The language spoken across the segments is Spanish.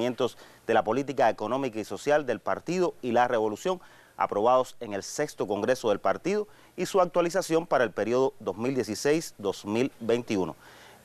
lineamientos de la política económica y social del partido y la revolución, aprobados en el 6º Congreso del partido y su actualización para el periodo 2016-2021.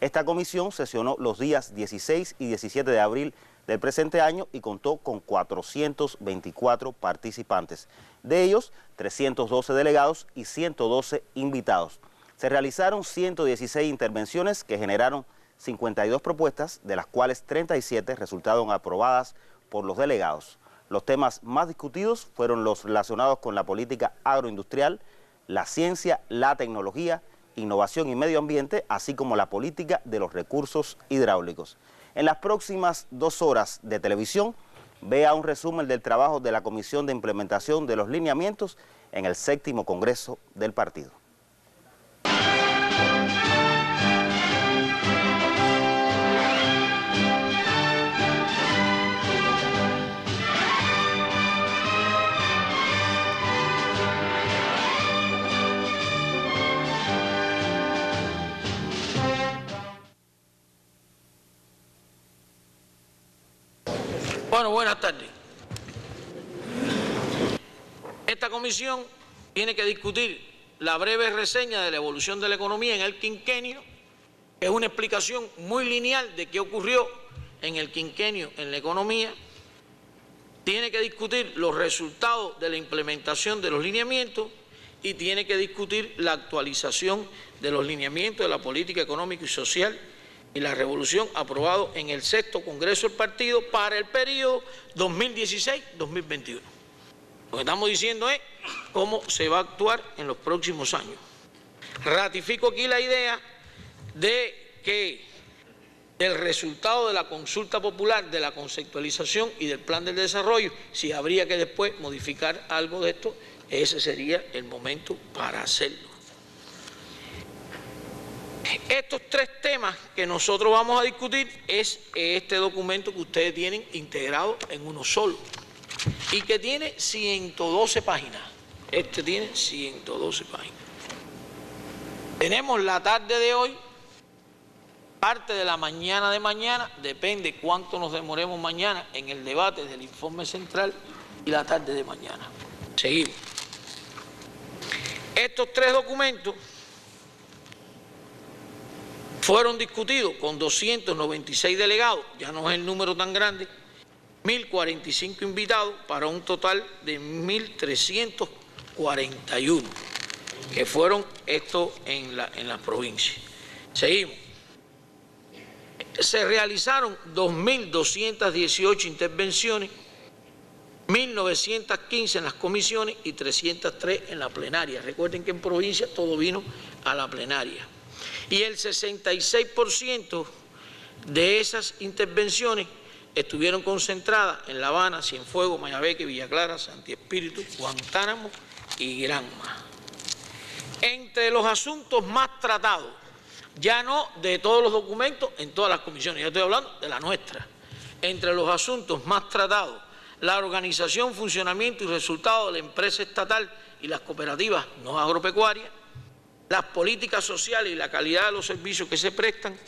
Esta comisión sesionó los días 16 y 17 de abril del presente año y contó con 424 participantes. De ellos, 312 delegados y 112 invitados. Se realizaron 116 intervenciones que generaron 52 propuestas, de las cuales 37 resultaron aprobadas por los delegados. Los temas más discutidos fueron los relacionados con la política agroindustrial, la ciencia, la tecnología, innovación y medio ambiente, así como la política de los recursos hidráulicos. En las próximas 2 horas de televisión, vea un resumen del trabajo de la Comisión de Implementación de los Lineamientos en el 7º Congreso del partido. Bueno, buenas tardes. Esta comisión tiene que discutir la breve reseña de la evolución de la economía en el quinquenio, que es una explicación muy lineal de qué ocurrió en el quinquenio en la economía. Tiene que discutir los resultados de la implementación de los lineamientos y tiene que discutir la actualización de los lineamientos de la política económica y social y la revolución aprobado en el 6º Congreso del partido para el periodo 2016-2021. Lo que estamos diciendo es cómo se va a actuar en los próximos años. Ratifico aquí la idea de que el resultado de la consulta popular, de la conceptualización y del plan del desarrollo, si habría que después modificar algo de esto, ese sería el momento para hacerlo. Estos 3 temas que nosotros vamos a discutir es este documento que ustedes tienen integrado en uno solo y que tiene 112 páginas. Este tiene 112 páginas. Tenemos la tarde de hoy, parte de la mañana de mañana, depende cuánto nos demoremos mañana en el debate del informe central, y la tarde de mañana. Seguimos. Estos 3 documentos fueron discutidos con 296 delegados, ya no es el número tan grande, 1.045 invitados para un total de 1.341, que fueron estos en la provincia. Seguimos. Se realizaron 2.218 intervenciones, 1.915 en las comisiones y 303 en la plenaria. Recuerden que en provincia todo vino a la plenaria. Y el 66% de esas intervenciones estuvieron concentradas en La Habana, Cienfuegos, Mayabeque, Villa Clara, Santi Espíritu, Guantánamo y Granma. Entre los asuntos más tratados, ya no de todos los documentos en todas las comisiones, yo estoy hablando de la nuestra, entre los asuntos más tratados, la organización, funcionamiento y resultados de la empresa estatal y las cooperativas no agropecuarias, las políticas sociales y la calidad de los servicios que se prestan,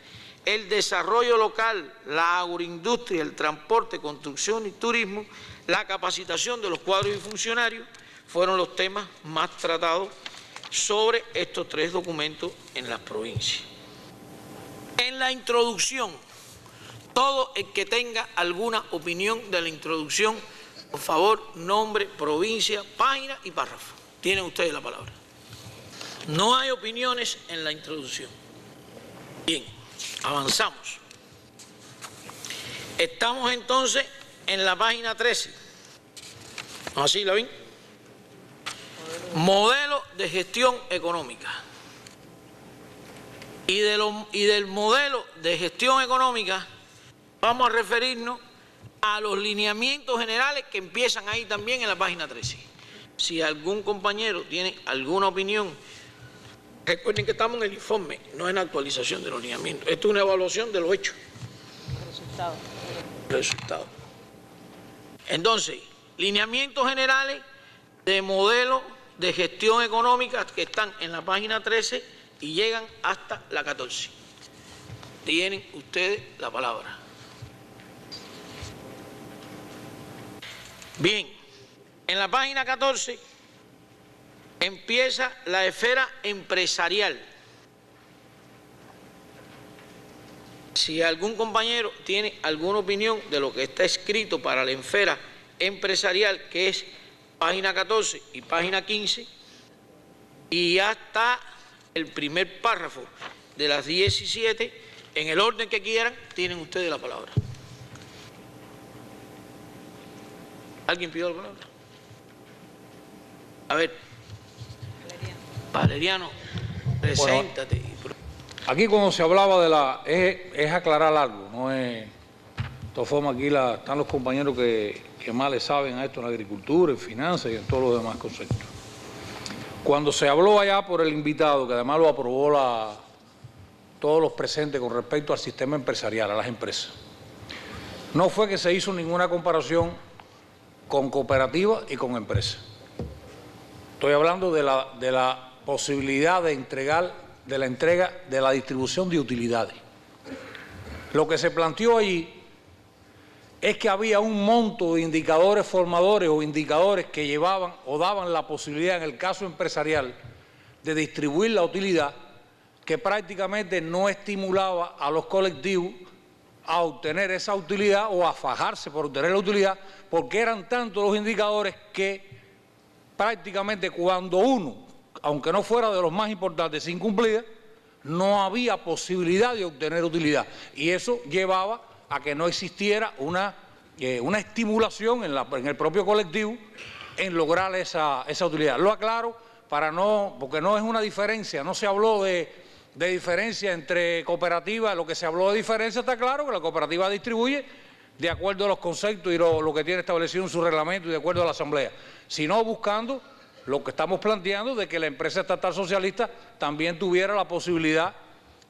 el desarrollo local, la agroindustria, el transporte, construcción y turismo, la capacitación de los cuadros y funcionarios, fueron los temas más tratados sobre estos 3 documentos en las provincias. En la introducción, todo el que tenga alguna opinión de la introducción, por favor, nombre, provincia, página y párrafo. Tienen ustedes la palabra. No hay opiniones en la introducción. Bien, avanzamos. Estamos entonces en la página 13. ¿Así la ven? Modelo de gestión económica. Y del modelo de gestión económica vamos a referirnos a los lineamientos generales que empiezan ahí también en la página 13. Si algún compañero tiene alguna opinión, recuerden que estamos en el informe, no en la actualización de los lineamientos. Esto es una evaluación de los hechos. Resultados. Entonces, lineamientos generales de modelo de gestión económica que están en la página 13 y llegan hasta la 14. Tienen ustedes la palabra. Bien, en la página 14 empieza la esfera empresarial. Si algún compañero tiene alguna opinión de lo que está escrito para la esfera empresarial, que es página 14 y página 15, y ya está el primer párrafo de las 17, en el orden que quieran, tienen ustedes la palabra. ¿Alguien pidió la palabra? A ver, Valeriano, preséntate. Bueno, aquí cuando se hablaba de la... es aclarar algo, no es... De todas formas aquí están los compañeros que más le saben a esto en la agricultura, en finanzas y en todos los demás conceptos. Cuando se habló allá por el invitado, que además lo aprobó todos los presentes con respecto al sistema empresarial, a las empresas, no fue que se hizo ninguna comparación con cooperativas y con empresas. Estoy hablando de la posibilidad de la entrega de la distribución de utilidades. Lo que se planteó allí es que había un monto de indicadores formadores o indicadores que llevaban o daban la posibilidad, en el caso empresarial, de distribuir la utilidad, que prácticamente no estimulaba a los colectivos a obtener esa utilidad o a fajarse por obtener la utilidad, porque eran tantos los indicadores que prácticamente cuando uno, aunque no fuera de los más importantes, se incumplía, no había posibilidad de obtener utilidad. Y eso llevaba a que no existiera una estimulación en el propio colectivo en lograr esa utilidad. Lo aclaro porque no es una diferencia, no se habló de diferencia entre cooperativas. Lo que se habló de diferencia está claro, que la cooperativa distribuye de acuerdo a los conceptos y lo que tiene establecido en su reglamento y de acuerdo a la Asamblea, sino buscando lo que estamos planteando de que la empresa estatal socialista también tuviera la posibilidad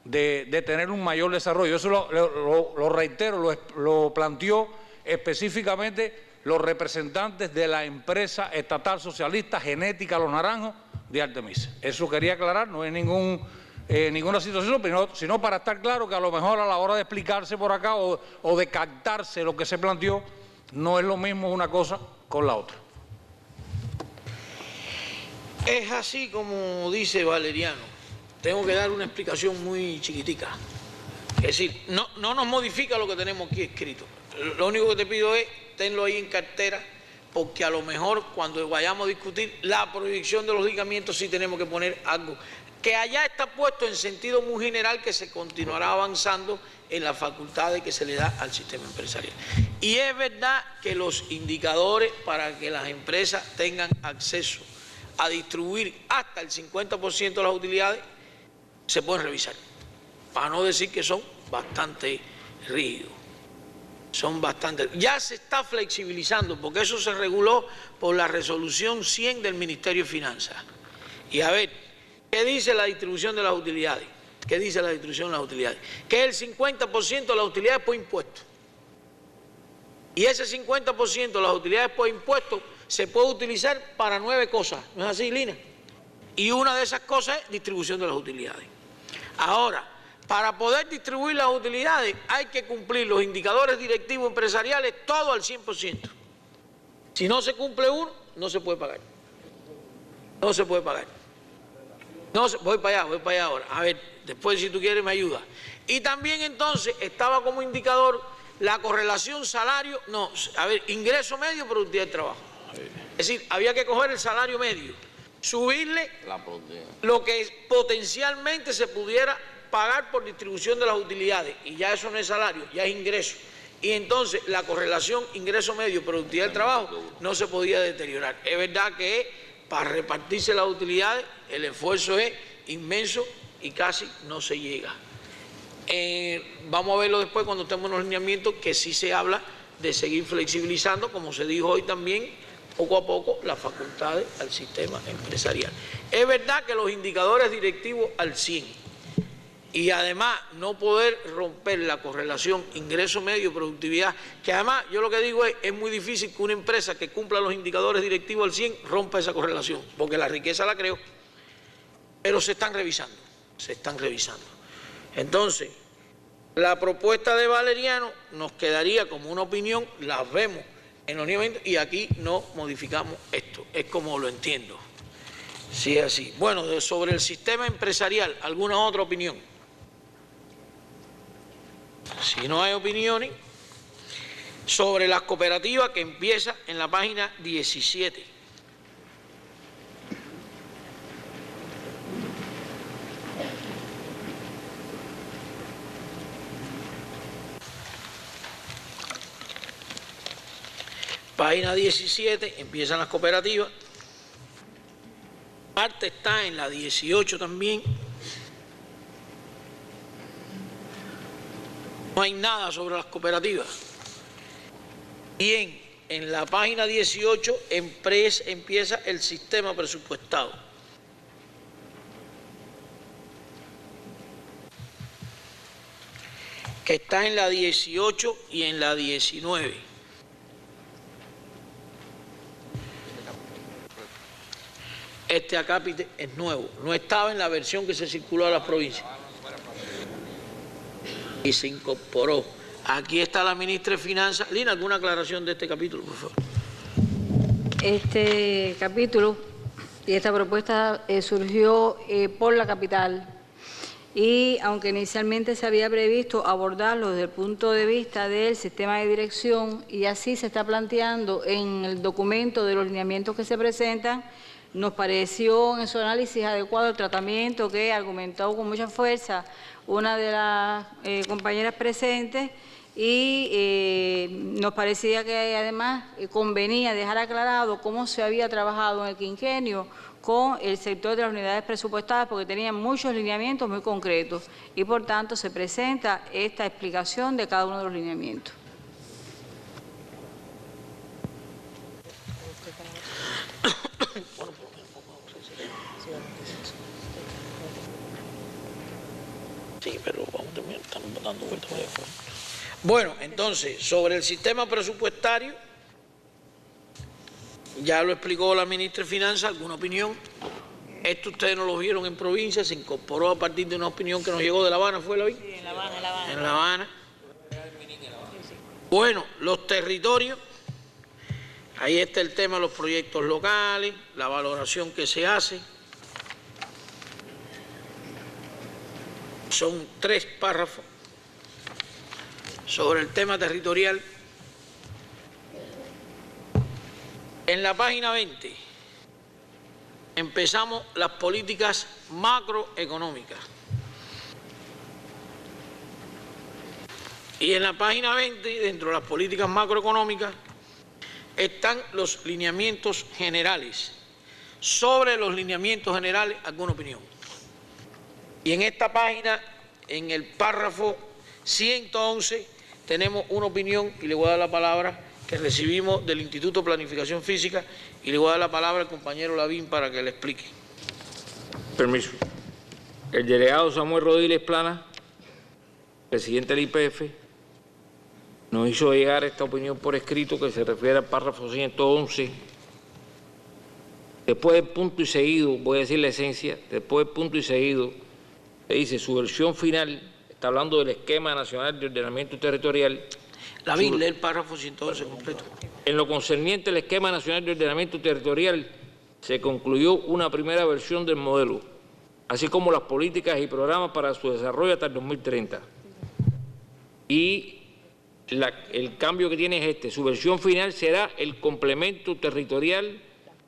de tener un mayor desarrollo. Eso lo reitero, lo planteó específicamente los representantes de la empresa estatal socialista Genética Los Naranjos de Artemisa. Eso quería aclarar, no es ninguna situación, sino para estar claro que a lo mejor a la hora de explicarse por acá o de captarse lo que se planteó, no es lo mismo una cosa con la otra. Es así como dice Valeriano. Tengo que dar una explicación muy chiquitica. Es decir, no nos modifica lo que tenemos aquí escrito. Lo único que te pido es, tenlo ahí en cartera, porque a lo mejor cuando vayamos a discutir la proyección de los lineamientos sí tenemos que poner algo que allá está puesto en sentido muy general, que se continuará avanzando en las facultades que se le da al sistema empresarial. Y es verdad que los indicadores para que las empresas tengan acceso a distribuir hasta el 50% de las utilidades se pueden revisar, para no decir que son bastante rígidos. Son bastante... Ya se está flexibilizando, porque eso se reguló por la resolución 100 del Ministerio de Finanzas. Y a ver, ¿qué dice la distribución de las utilidades? ¿Qué dice la distribución de las utilidades? Que el 50% de las utilidades por impuesto. Y ese 50% de las utilidades por impuesto se puede utilizar para 9 cosas. ¿No es así, Lina? Y una de esas cosas es distribución de las utilidades. Ahora, para poder distribuir las utilidades hay que cumplir los indicadores directivos empresariales todo al 100%. Si no se cumple uno, no se puede pagar. No se puede pagar. Voy para allá ahora. A ver, después si tú quieres me ayuda. Y también entonces estaba como indicador la correlación ingreso medio, productividad del trabajo. Es decir, había que coger el salario medio, subirle lo que potencialmente se pudiera pagar por distribución de las utilidades, y ya eso no es salario, ya es ingreso. Y entonces la correlación ingreso medio, productividad del trabajo no se podía deteriorar. Es verdad que para repartirse las utilidades el esfuerzo es inmenso y casi no se llega. Vamos a verlo después cuando estemos en los lineamientos, que sí se habla de seguir flexibilizando, como se dijo hoy también, poco a poco las facultades al sistema empresarial. Es verdad que los indicadores directivos al 100 y además no poder romper la correlación ingreso medio productividad, que además yo lo que digo es muy difícil que una empresa que cumpla los indicadores directivos al 100 rompa esa correlación, porque la riqueza la creó, pero se están revisando. Entonces, la propuesta de Valeriano nos quedaría como una opinión, las vemos en los lineamientos y aquí no modificamos esto. Es como lo entiendo. Sí, es así. Bueno, sobre el sistema empresarial, ¿alguna otra opinión? Si no hay opiniones, sobre las cooperativas, que empieza en la página 17. Página 17, empiezan las cooperativas. Parte está en la 18 también. No hay nada sobre las cooperativas. Bien, en la página 18 empieza el sistema presupuestado. Que está en la 18 y en la 19. Este acápite es nuevo, no estaba en la versión que se circuló a las provincias. Y se incorporó. Aquí está la ministra de Finanzas. Lina, ¿alguna aclaración de este capítulo, por favor? Este capítulo y esta propuesta surgió por la capital y aunque inicialmente se había previsto abordarlo desde el punto de vista del sistema de dirección y así se está planteando en el documento de los lineamientos que se presentan, nos pareció en su análisis adecuado el tratamiento que argumentó con mucha fuerza una de las compañeras presentes y nos parecía que además convenía dejar aclarado cómo se había trabajado en el quinquenio con el sector de las unidades presupuestadas porque tenían muchos lineamientos muy concretos y por tanto se presenta esta explicación de cada uno de los lineamientos. Sí, pero vamos a terminar, estamos dando vueltas allá afuera. Bueno, entonces, sobre el sistema presupuestario, ya lo explicó la ministra de Finanzas, ¿alguna opinión? Esto ustedes no lo vieron en provincia, se incorporó a partir de una opinión que nos llegó de La Habana, ¿fue la vi? Sí, en La Habana, en La Habana. En La Habana. Bueno, los territorios, ahí está el tema de los proyectos locales, la valoración que se hace. Son 3 párrafos sobre el tema territorial. En la página 20 empezamos las políticas macroeconómicas. Y en la página 20, dentro de las políticas macroeconómicas, están los lineamientos generales. Sobre los lineamientos generales, ¿alguna opinión? Y en esta página, en el párrafo 111, tenemos una opinión y le voy a dar la palabra que recibimos del Instituto de Planificación Física y le voy a dar la palabra al compañero Lavín para que le explique. Permiso. El delegado Samuel Rodiles Plana, presidente del IPF, nos hizo llegar esta opinión por escrito que se refiere al párrafo 111. Después del punto y seguido, voy a decir la esencia, después del punto y seguido, dice su versión final, está hablando del esquema nacional de ordenamiento territorial. Lavín, lee el párrafo 111 completo. En lo concerniente al esquema nacional de ordenamiento territorial, se concluyó una primera versión del modelo, así como las políticas y programas para su desarrollo hasta el 2030. Y el cambio que tiene es este, su versión final será el complemento territorial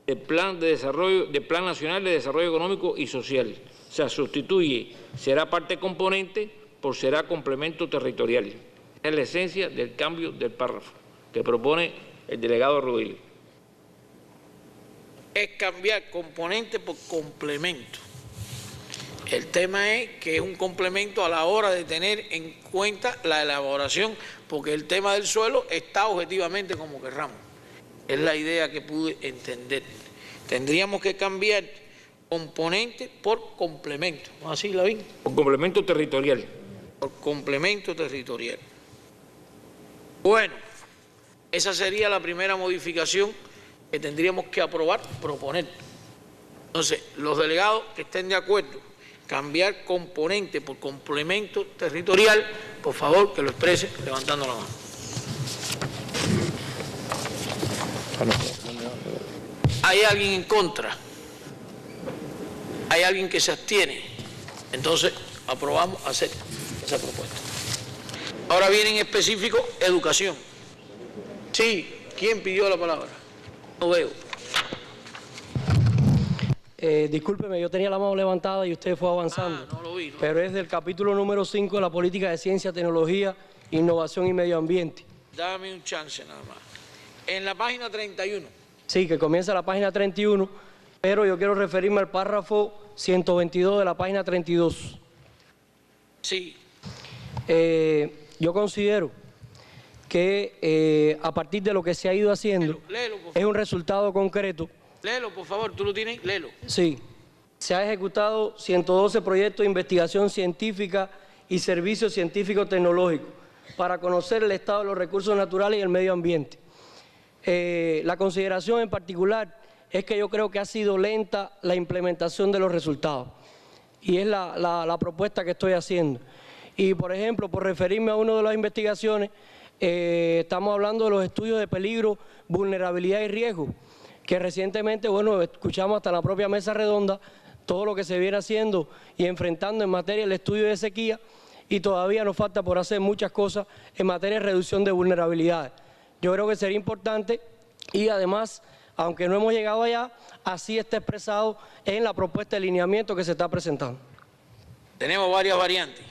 del Plan Nacional de Desarrollo Económico y Social. O sea, sustituye, será parte componente por será complemento territorial. Es la esencia del cambio del párrafo que propone el delegado Rodiles. Es cambiar componente por complemento. El tema es que es un complemento a la hora de tener en cuenta la elaboración, porque el tema del suelo está objetivamente como querramos. Es la idea que pude entender. Tendríamos que cambiar componente por complemento. ¿No así, Lavín? Por complemento territorial. Por complemento territorial. Bueno, esa sería la primera modificación que tendríamos que aprobar, proponer. Entonces, los delegados que estén de acuerdo, cambiar componente por complemento territorial, por favor que lo expresen levantando la mano. ¿Hay alguien en contra? ¿Hay alguien que se abstiene? Entonces, aprobamos hacer esa propuesta. Ahora viene en específico educación. Sí, ¿quién pidió la palabra? No veo. Discúlpeme, yo tenía la mano levantada y usted fue avanzando. No lo vi, ¿no? Pero es del capítulo número 5 de la política de ciencia, tecnología, innovación y medio ambiente. Dame un chance nada más. En la página 31. Sí, que comienza la página 31, pero yo quiero referirme al párrafo 122 de la página 32. Sí. Yo considero que a partir de lo que se ha ido haciendo, Léelo, por favor. es un resultado concreto. Léelo, por favor, tú lo tienes, léelo. Sí, se ha ejecutado 112 proyectos de investigación científica y servicios científicos tecnológicos para conocer el estado de los recursos naturales y el medio ambiente. La consideración en particular es que yo creo que ha sido lenta la implementación de los resultados y es la propuesta que estoy haciendo. Y por ejemplo, por referirme a una de las investigaciones, estamos hablando de los estudios de peligro, vulnerabilidad y riesgo, que recientemente, bueno, escuchamos hasta la propia mesa redonda todo lo que se viene haciendo y enfrentando en materia del estudio de sequía, y todavía nos falta por hacer muchas cosas en materia de reducción de vulnerabilidades. Yo creo que sería importante y además, aunque no hemos llegado allá, así está expresado en la propuesta de alineamiento que se está presentando. Tenemos varias variantes.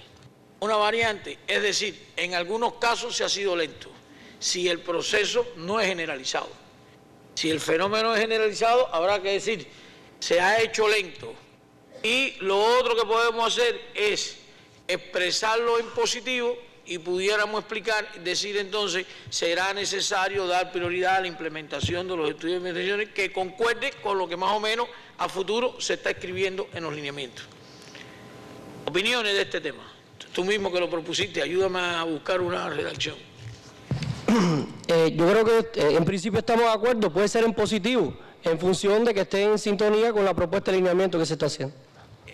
Una variante, es decir, en algunos casos se ha sido lento, si el proceso no es generalizado. Si el fenómeno es generalizado, habrá que decir, se ha hecho lento. Y lo otro que podemos hacer es expresarlo en positivo y pudiéramos explicar, decir entonces, será necesario dar prioridad a la implementación de los estudios de investigaciones que concuerde con lo que más o menos a futuro se está escribiendo en los lineamientos. Opiniones de este tema. Tú mismo que lo propusiste, ayúdame a buscar una redacción. Yo creo que en principio estamos de acuerdo, puede ser en positivo, en función de que esté en sintonía con la propuesta de alineamiento que se está haciendo.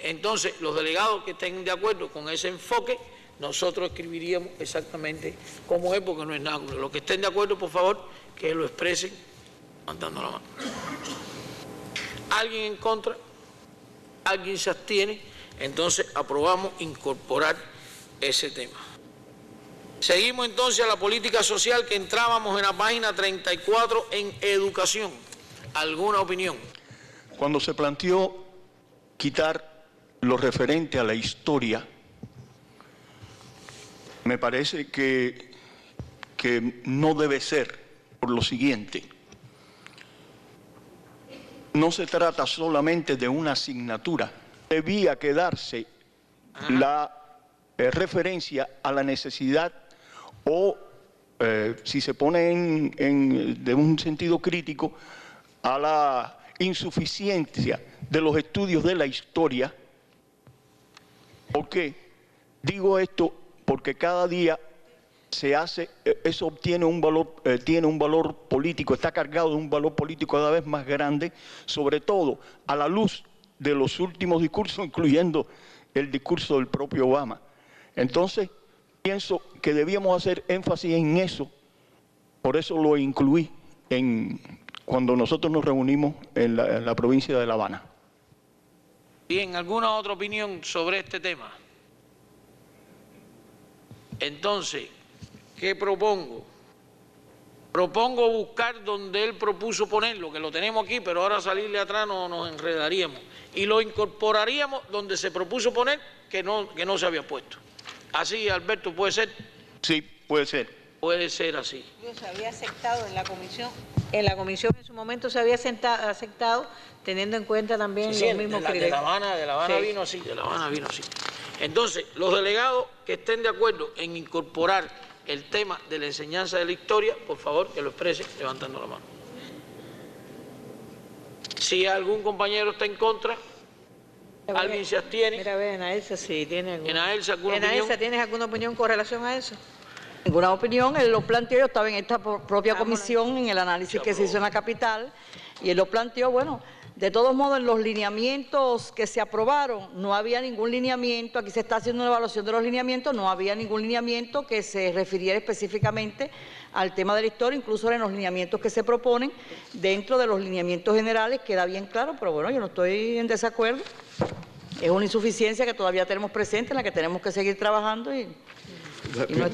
Entonces, los delegados que estén de acuerdo con ese enfoque, nosotros escribiríamos exactamente cómo es, porque no es nada. Los que estén de acuerdo, por favor, que lo expresen levantando la mano. ¿Alguien en contra? ¿Alguien se abstiene? Entonces, aprobamos incorporar ese tema. Seguimos entonces a la política social, que entrábamos en la página 34 en educación. ¿Alguna opinión? Cuando se planteó quitar lo referente a la historia, me parece que no debe ser por lo siguiente. No se trata solamente de una asignatura, debía quedarse la referencia a la necesidad o, si se pone de un sentido crítico, a la insuficiencia de los estudios de la historia. ¿Por qué? Digo esto porque cada día se hace, eso tiene un valor político, está cargado de un valor político cada vez más grande, sobre todo a la luz de los últimos discursos, incluyendo el discurso del propio Obama. Entonces, pienso que debíamos hacer énfasis en eso, por eso lo incluí cuando nosotros nos reunimos en la provincia de La Habana. Bien, ¿alguna otra opinión sobre este tema? Entonces, ¿qué propongo? Propongo buscar donde él propuso ponerlo, que lo tenemos aquí, pero ahora salirle atrás nos enredaríamos. Y lo incorporaríamos donde se propuso poner, que no se había puesto. Así, Alberto, ¿puede ser? Sí, puede ser. Puede ser así. Se había aceptado en la comisión. En la comisión en su momento se había aceptado, teniendo en cuenta también Sí, los mismos criterios. De La Habana Sí. vino así, de La Habana vino así. Entonces, los delegados que estén de acuerdo en incorporar el tema de la enseñanza de la historia, por favor, que lo expresen levantando la mano. Si algún compañero está en contra, ¿alguien se abstiene? Mira, a ver, Enaelsa, si tiene alguna. Enaelsa, ¿alguna opinión? Enaelsa, ¿tienes alguna opinión con relación a eso? Ninguna opinión, él lo planteó, yo estaba en esta propia comisión, en el análisis que se hizo en la capital, y él lo planteó, bueno, De todos modos, en los lineamientos que se aprobaron, no había ningún lineamiento, aquí se está haciendo una evaluación de los lineamientos, no había ningún lineamiento que se refiriera específicamente al tema de la historia, incluso en los lineamientos que se proponen, dentro de los lineamientos generales queda bien claro, pero bueno, yo no estoy en desacuerdo. Es una insuficiencia que todavía tenemos presente, en la que tenemos que seguir trabajando y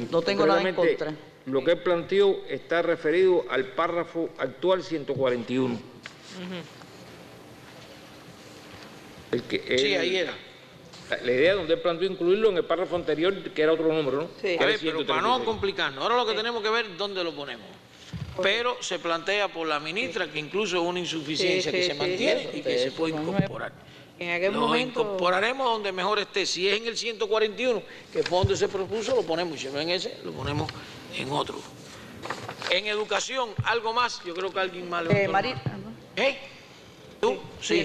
no tengo nada en contra. Lo que él planteó está referido al párrafo actual 141. Sí, ahí era. La idea donde él planteó incluirlo en el párrafo anterior, que era otro número, ¿no? Sí. A ver, pero para no complicarnos, ahora lo que tenemos que ver es dónde lo ponemos. Pero se plantea por la ministra que incluso es una insuficiencia que se mantiene y que se puede incorporar. En aquel Lo momento incorporaremos donde mejor esté. Si es en el 141, que fue donde se propuso, lo ponemos. Y si no en ese, lo ponemos en otro. En educación, ¿algo más? Yo creo que alguien más le María. ¿Eh? ¿Tú? Sí.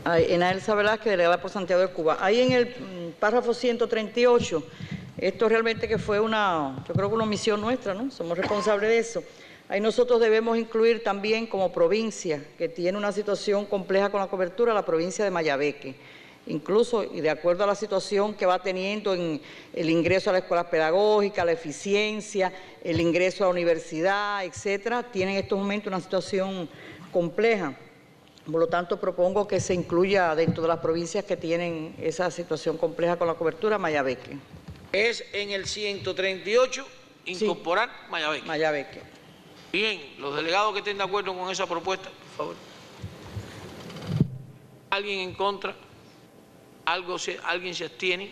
Ena Elsa Velázquez, delegada por Santiago de Cuba. Ahí en el párrafo 138, esto realmente que fue yo creo que una omisión nuestra, ¿no? Somos responsables de eso. Ahí nosotros debemos incluir también como provincia, que tiene una situación compleja con la cobertura, la provincia de Mayabeque. Incluso, y de acuerdo a la situación que va teniendo en el ingreso a la escuela pedagógica, la eficiencia, el ingreso a la universidad, etcétera, tiene en estos momentos una situación compleja. Por lo tanto, propongo que se incluya dentro de las provincias que tienen esa situación compleja con la cobertura, Mayabeque. Es en el 138 incorporar sí. Mayabeque. Mayabeque. Bien, los delegados que estén de acuerdo con esa propuesta, por favor. ¿Alguien en contra? ¿Alguien se abstiene?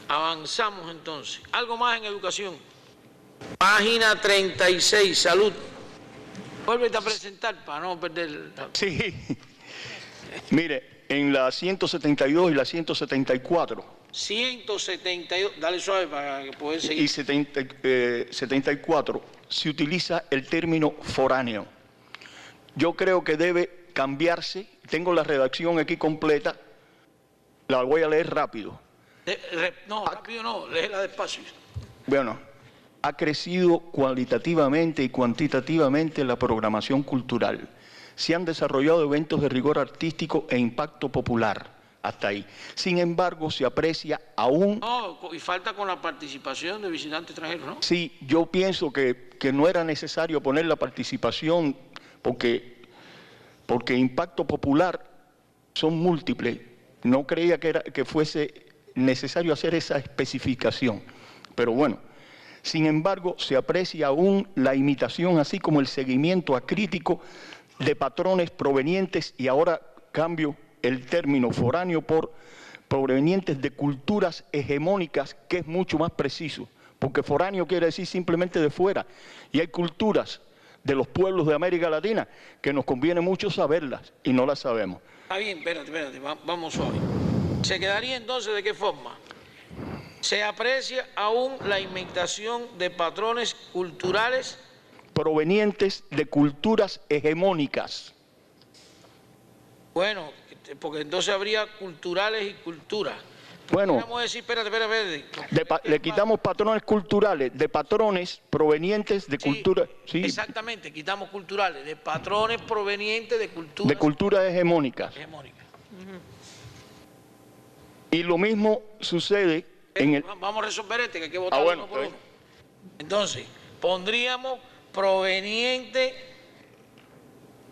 Avanzamos entonces. Algo más en educación. Página 36, salud. Vuélvete a presentar para no perder... Sí. Mire, en la 172 y la 174. 172, dale suave para que puedan seguir. Y 74 se utiliza el término foráneo. Yo creo que debe cambiarse. Tengo la redacción aquí completa. La voy a leer rápido. No, rápido no, léela despacio. Bueno, ha crecido cualitativamente y cuantitativamente la programación cultural. Se han desarrollado eventos de rigor artístico e impacto popular. Hasta ahí. Sin embargo, se aprecia aún... No, y falta con la participación de visitantes extranjeros, ¿no? Sí, yo pienso que no era necesario poner la participación porque impacto popular son múltiples. No creía que fuese necesario hacer esa especificación. Pero bueno, sin embargo, se aprecia aún la imitación, así como el seguimiento acrítico de patrones provenientes, y ahora cambio el término foráneo por provenientes de culturas hegemónicas, que es mucho más preciso, porque foráneo quiere decir simplemente de fuera, y hay culturas de los pueblos de América Latina que nos conviene mucho saberlas y no las sabemos. Está bien, espérate, vamos suave. ¿Se quedaría entonces de qué forma? Se aprecia aún la imitación de patrones culturales provenientes de culturas hegemónicas. Bueno, porque entonces habría culturales y culturas. Bueno, vamos a decir, espérate. Le quitamos patrones culturales, de patrones provenientes de cultura. Sí, exactamente, quitamos culturales, de patrones provenientes de culturas. De culturas hegemónicas. Y lo mismo sucede en el... Vamos a resolver que hay que votar uno por uno. Entonces, pondríamos proveniente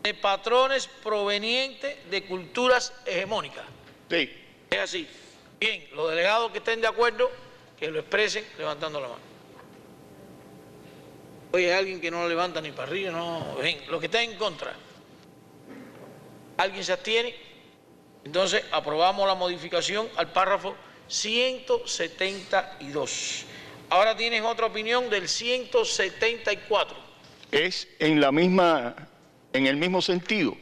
de patrones provenientes de culturas hegemónicas. Sí. Es así. Bien, los delegados que estén de acuerdo, que lo expresen levantando la mano. Oye, hay alguien que no lo levanta ni para arriba, no. Bien, los que estén en contra. ¿Alguien se abstiene? Entonces, aprobamos la modificación al párrafo 172. Ahora tienes otra opinión del 174. Es en el mismo sentido.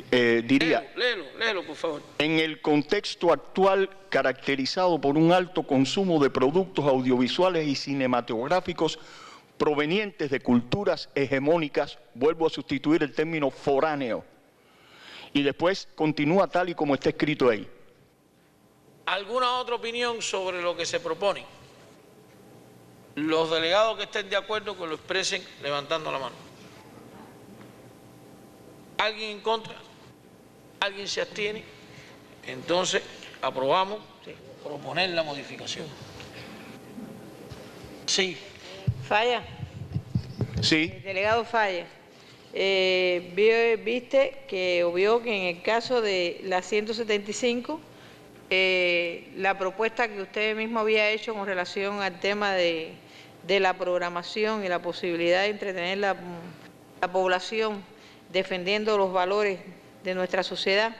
Diría, léelo, por favor. En el contexto actual, caracterizado por un alto consumo de productos audiovisuales y cinematográficos provenientes de culturas hegemónicas, vuelvo a sustituir el término foráneo. Y después continúa tal y como está escrito ahí. ¿Alguna otra opinión sobre lo que se propone? Los delegados que estén de acuerdo, que lo expresen levantando la mano. ¿Alguien en contra? ¿Alguien se abstiene? Entonces, aprobamos proponer la modificación. Sí. Falla. Sí. El delegado Falla. Viste que obvió que en el caso de la 175, la propuesta que usted mismo había hecho con relación al tema de la programación y la posibilidad de entretener la población defendiendo los valores de nuestra sociedad,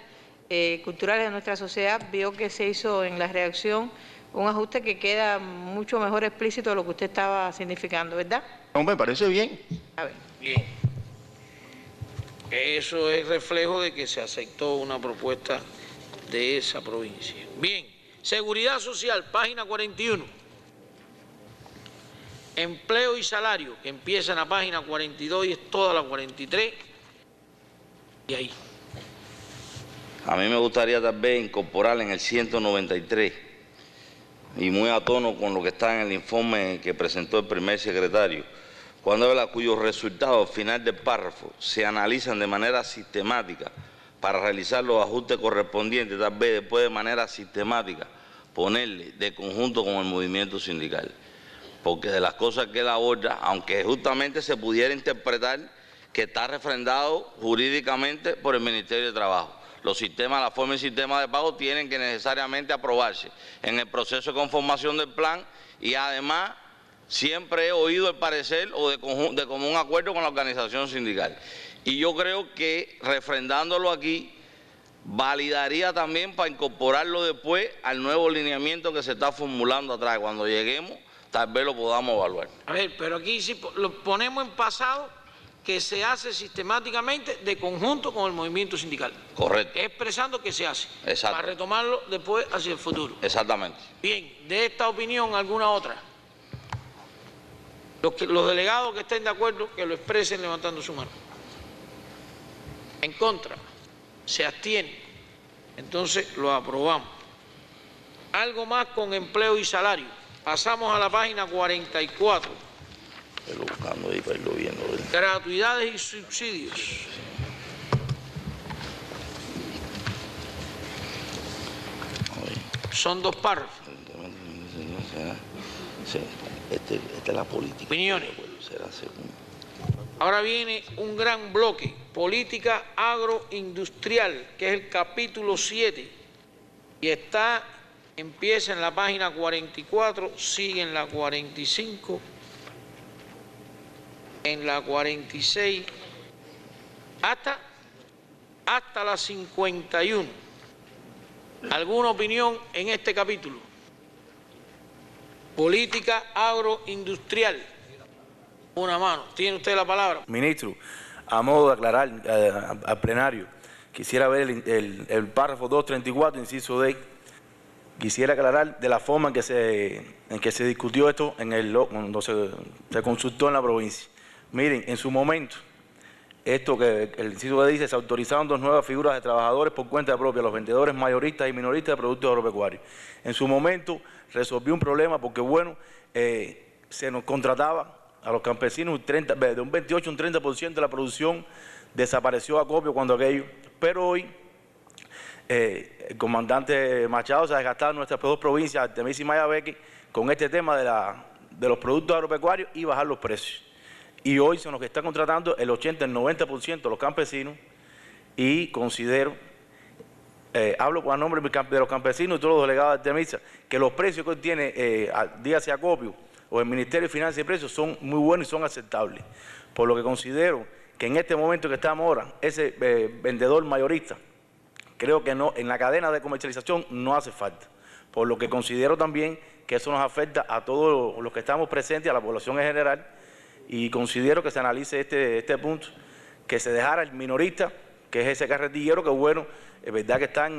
culturales de nuestra sociedad, vio que se hizo en la redacción un ajuste que queda mucho mejor explícito de lo que usted estaba significando, ¿verdad? No, me parece bien. A ver. Bien. Eso es reflejo de que se aceptó una propuesta de esa provincia. Bien. Seguridad social, página 41. Empleo y salario, que empieza en la página 42 y es toda la 43. Y ahí. A mí me gustaría tal vez incorporar en el 193, y muy a tono con lo que está en el informe que presentó el primer secretario, cuando habla cuyos resultados al final del párrafo se analizan de manera sistemática para realizar los ajustes correspondientes, tal vez después de manera sistemática ponerle de conjunto con el movimiento sindical. Porque de las cosas que él aborda, aunque justamente se pudiera interpretar que está refrendado jurídicamente por el Ministerio de Trabajo. Los sistemas, la forma y sistema de pago tienen que necesariamente aprobarse en el proceso de conformación del plan, y además siempre he oído el parecer o de común acuerdo con la organización sindical. Y yo creo que refrendándolo aquí validaría también para incorporarlo después al nuevo lineamiento que se está formulando atrás. Cuando lleguemos, tal vez lo podamos evaluar. A ver, pero aquí sí lo ponemos en pasado, que se hace sistemáticamente de conjunto con el movimiento sindical. Correcto. Expresando que se hace. Exacto. Para retomarlo después hacia el futuro. Exactamente. Bien, de esta opinión, ¿alguna otra? Los delegados que estén de acuerdo, que lo expresen levantando su mano. En contra, se abstiene. Entonces lo aprobamos. Algo más con empleo y salario. Pasamos a la página 44. Buscando ahí para irlo viendo. Gratuidades y subsidios. Son dos párrafos. Sí, esta es la política. Opiniones. Ahora viene un gran bloque, política agroindustrial, que es el capítulo 7, y empieza en la página 44, sigue en la 45, en la 46, hasta la 51. ¿Alguna opinión en este capítulo? Política agroindustrial. Una mano. ¿Tiene usted la palabra? Ministro, a modo de aclarar al plenario, quisiera ver el párrafo 234, inciso D. Quisiera aclarar de la forma en que se discutió esto cuando se consultó en la provincia. Miren, en su momento, esto que el inciso D dice, se autorizaron 2 nuevas figuras de trabajadores por cuenta propia, los vendedores mayoristas y minoristas de productos agropecuarios. En su momento resolvió un problema porque, bueno, se nos contrataba a los campesinos de un 28 a un 30% de la producción desapareció a copio cuando aquello. Pero hoy el comandante Machado se ha desgastado en nuestras 2 provincias, Artemisa y Mayabeque, con este tema de los productos agropecuarios y bajar los precios. Y hoy se nos está contratando el 80, el 90% de los campesinos, y considero, hablo a nombre de los campesinos y todos los delegados de Artemisa, que los precios que hoy tiene dígase Acopio o el Ministerio de Finanzas y Precios son muy buenos y son aceptables. Por lo que considero que en este momento que estamos ahora, ese vendedor mayorista, creo que no, en la cadena de comercialización no hace falta. Por lo que considero también que eso nos afecta a todos los que estamos presentes, a la población en general, y considero que se analice este punto, que se dejara el minorista, que es ese carretillero que, bueno, es verdad que está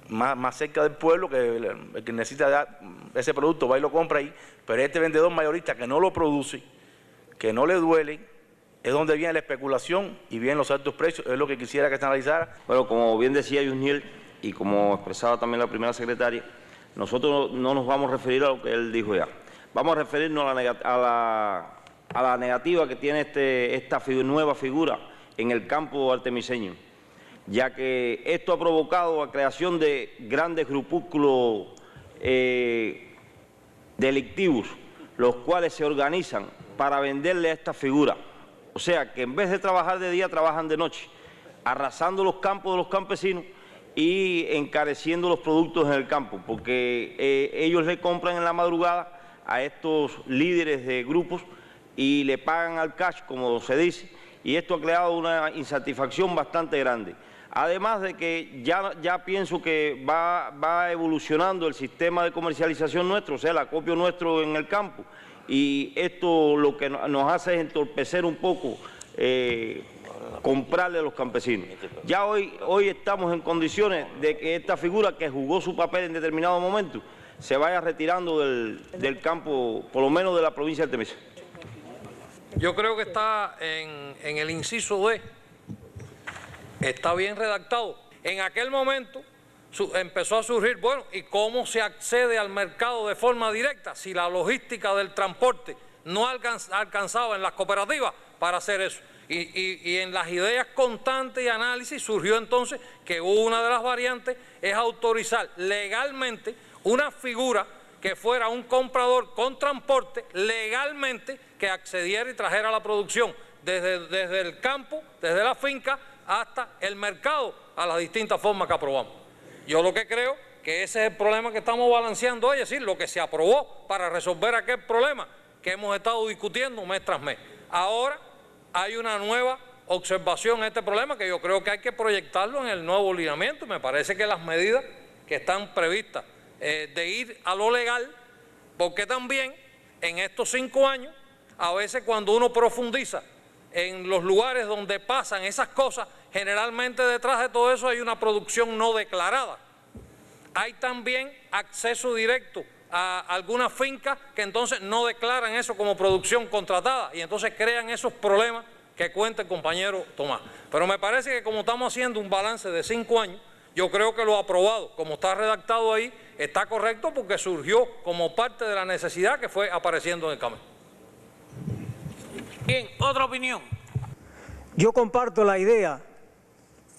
más cerca del pueblo, que el que necesita ese producto va y lo compra ahí, pero este vendedor mayorista que no lo produce, que no le duele, es donde viene la especulación y vienen los altos precios, es lo que quisiera que se analizara. Bueno, como bien decía Yusniel y como expresaba también la primera secretaria, nosotros no nos vamos a referir a lo que él dijo ya. Vamos a referirnos a la negativa que tiene esta nueva figura en el campo artemiseño, ya que esto ha provocado la creación de grandes grupúsculos delictivos, los cuales se organizan para venderle a esta figura. O sea, que en vez de trabajar de día, trabajan de noche, arrasando los campos de los campesinos y encareciendo los productos en el campo, porque ellos le compran en la madrugada a estos líderes de grupos y le pagan al cash, como se dice, y esto ha creado una insatisfacción bastante grande. Además de que ya pienso que va evolucionando el sistema de comercialización nuestro, o sea, el acopio nuestro en el campo, y esto lo que nos hace es entorpecer un poco comprarle a los campesinos. Ya hoy estamos en condiciones de que esta figura que jugó su papel en determinado momento se vaya retirando del campo, por lo menos de la provincia de Artemisa. Yo creo que está en el inciso D, está bien redactado. En aquel momento empezó a surgir, bueno, ¿y cómo se accede al mercado de forma directa si la logística del transporte no alcanzaba en las cooperativas para hacer eso? Y en las ideas constantes y análisis surgió entonces que una de las variantes es autorizar legalmente una figura que fuera un comprador con transporte legalmente que accediera y trajera la producción desde el campo, desde la finca hasta el mercado a las distintas formas que aprobamos. Yo lo que creo que ese es el problema que estamos balanceando hoy, es decir, lo que se aprobó para resolver aquel problema que hemos estado discutiendo mes tras mes. Ahora hay una nueva observación a este problema que yo creo que hay que proyectarlo en el nuevo lineamiento. Me parece que las medidas que están previstas de ir a lo legal, porque también en estos 5 años, a veces cuando uno profundiza en los lugares donde pasan esas cosas, generalmente detrás de todo eso hay una producción no declarada. Hay también acceso directo a algunas fincas que entonces no declaran eso como producción contratada y entonces crean esos problemas que cuenta el compañero Tomás. Pero me parece que como estamos haciendo un balance de 5 años, yo creo que lo aprobado, como está redactado ahí, está correcto porque surgió como parte de la necesidad que fue apareciendo en el camino. Bien, otra opinión. Yo comparto la idea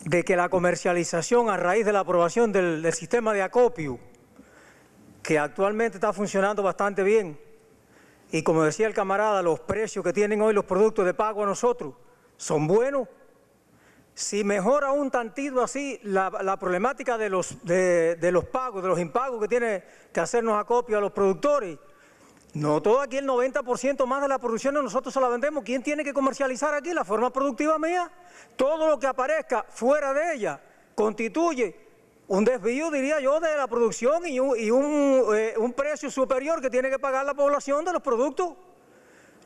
de que la comercialización a raíz de la aprobación del sistema de acopio, que actualmente está funcionando bastante bien, y como decía el camarada, los precios que tienen hoy los productos de pago a nosotros son buenos. Si mejora un tantito así la problemática de los pagos, de los impagos que tiene que hacernos acopio a los productores, no todo aquí, el 90% más de la producción nosotros se la vendemos. ¿Quién tiene que comercializar aquí? La forma productiva mía. Todo lo que aparezca fuera de ella constituye un desvío, diría yo, de la producción y un precio superior que tiene que pagar la población de los productos.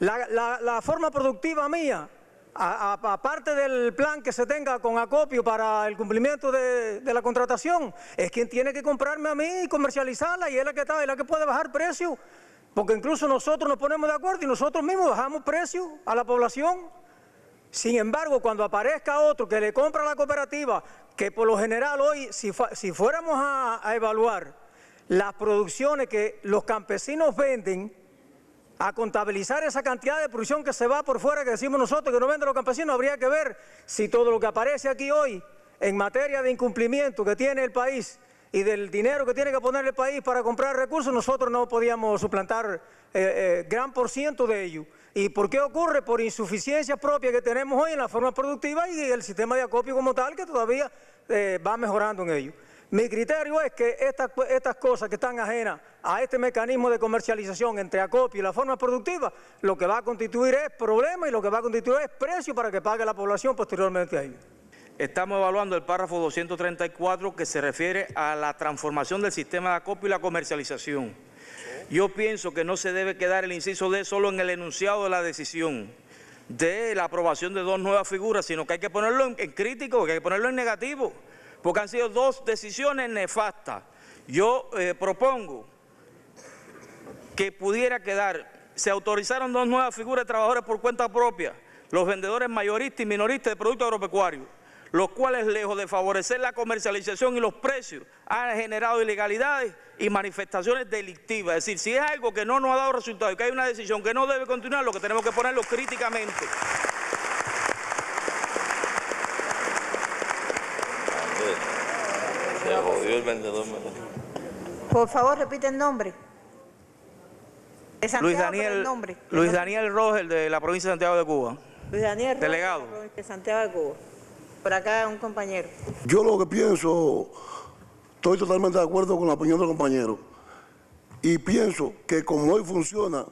La forma productiva mía, aparte del plan que se tenga con acopio para el cumplimiento de la contratación, es quien tiene que comprarme a mí y comercializarla, y es la que puede bajar precio. Porque incluso nosotros nos ponemos de acuerdo y nosotros mismos bajamos precios a la población. Sin embargo, cuando aparezca otro que le compra a la cooperativa, que por lo general hoy, si fuéramos a evaluar las producciones que los campesinos venden, a contabilizar esa cantidad de producción que se va por fuera, que decimos nosotros que no venden los campesinos, habría que ver si todo lo que aparece aquí hoy en materia de incumplimiento que tiene el país y del dinero que tiene que poner el país para comprar recursos, nosotros no podíamos suplantar gran por ciento de ello. ¿Y por qué ocurre? Por insuficiencias propias que tenemos hoy en la forma productiva y el sistema de acopio como tal, que todavía va mejorando en ello. Mi criterio es que estas cosas que están ajenas a este mecanismo de comercialización entre acopio y la forma productiva, lo que va a constituir es problema y lo que va a constituir es precio para que pague la población posteriormente a ello. Estamos evaluando el párrafo 234 que se refiere a la transformación del sistema de acopio y la comercialización. Yo pienso que no se debe quedar el inciso D solo en el enunciado de la decisión de la aprobación de 2 nuevas figuras, sino que hay que ponerlo en crítico, que hay que ponerlo en negativo, porque han sido 2 decisiones nefastas. Yo propongo que pudiera quedar, se autorizaron 2 nuevas figuras de trabajadores por cuenta propia, los vendedores mayoristas y minoristas de productos agropecuarios, los cuales, lejos de favorecer la comercialización y los precios, han generado ilegalidades y manifestaciones delictivas. Es decir, si es algo que no nos ha dado resultado y que hay una decisión que no debe continuar, lo que tenemos que ponerlo críticamente. Se jodió el vendedor. Por favor, repite el nombre. De Santiago, Luis Daniel, pero el nombre. Luis Daniel Rogel, de la provincia de Santiago de Cuba. Luis Daniel Rogel, delegado. de la provincia de Santiago de Cuba. Por acá un compañero. Yo lo que pienso, estoy totalmente de acuerdo con la opinión del compañero. Y pienso que como hoy funciona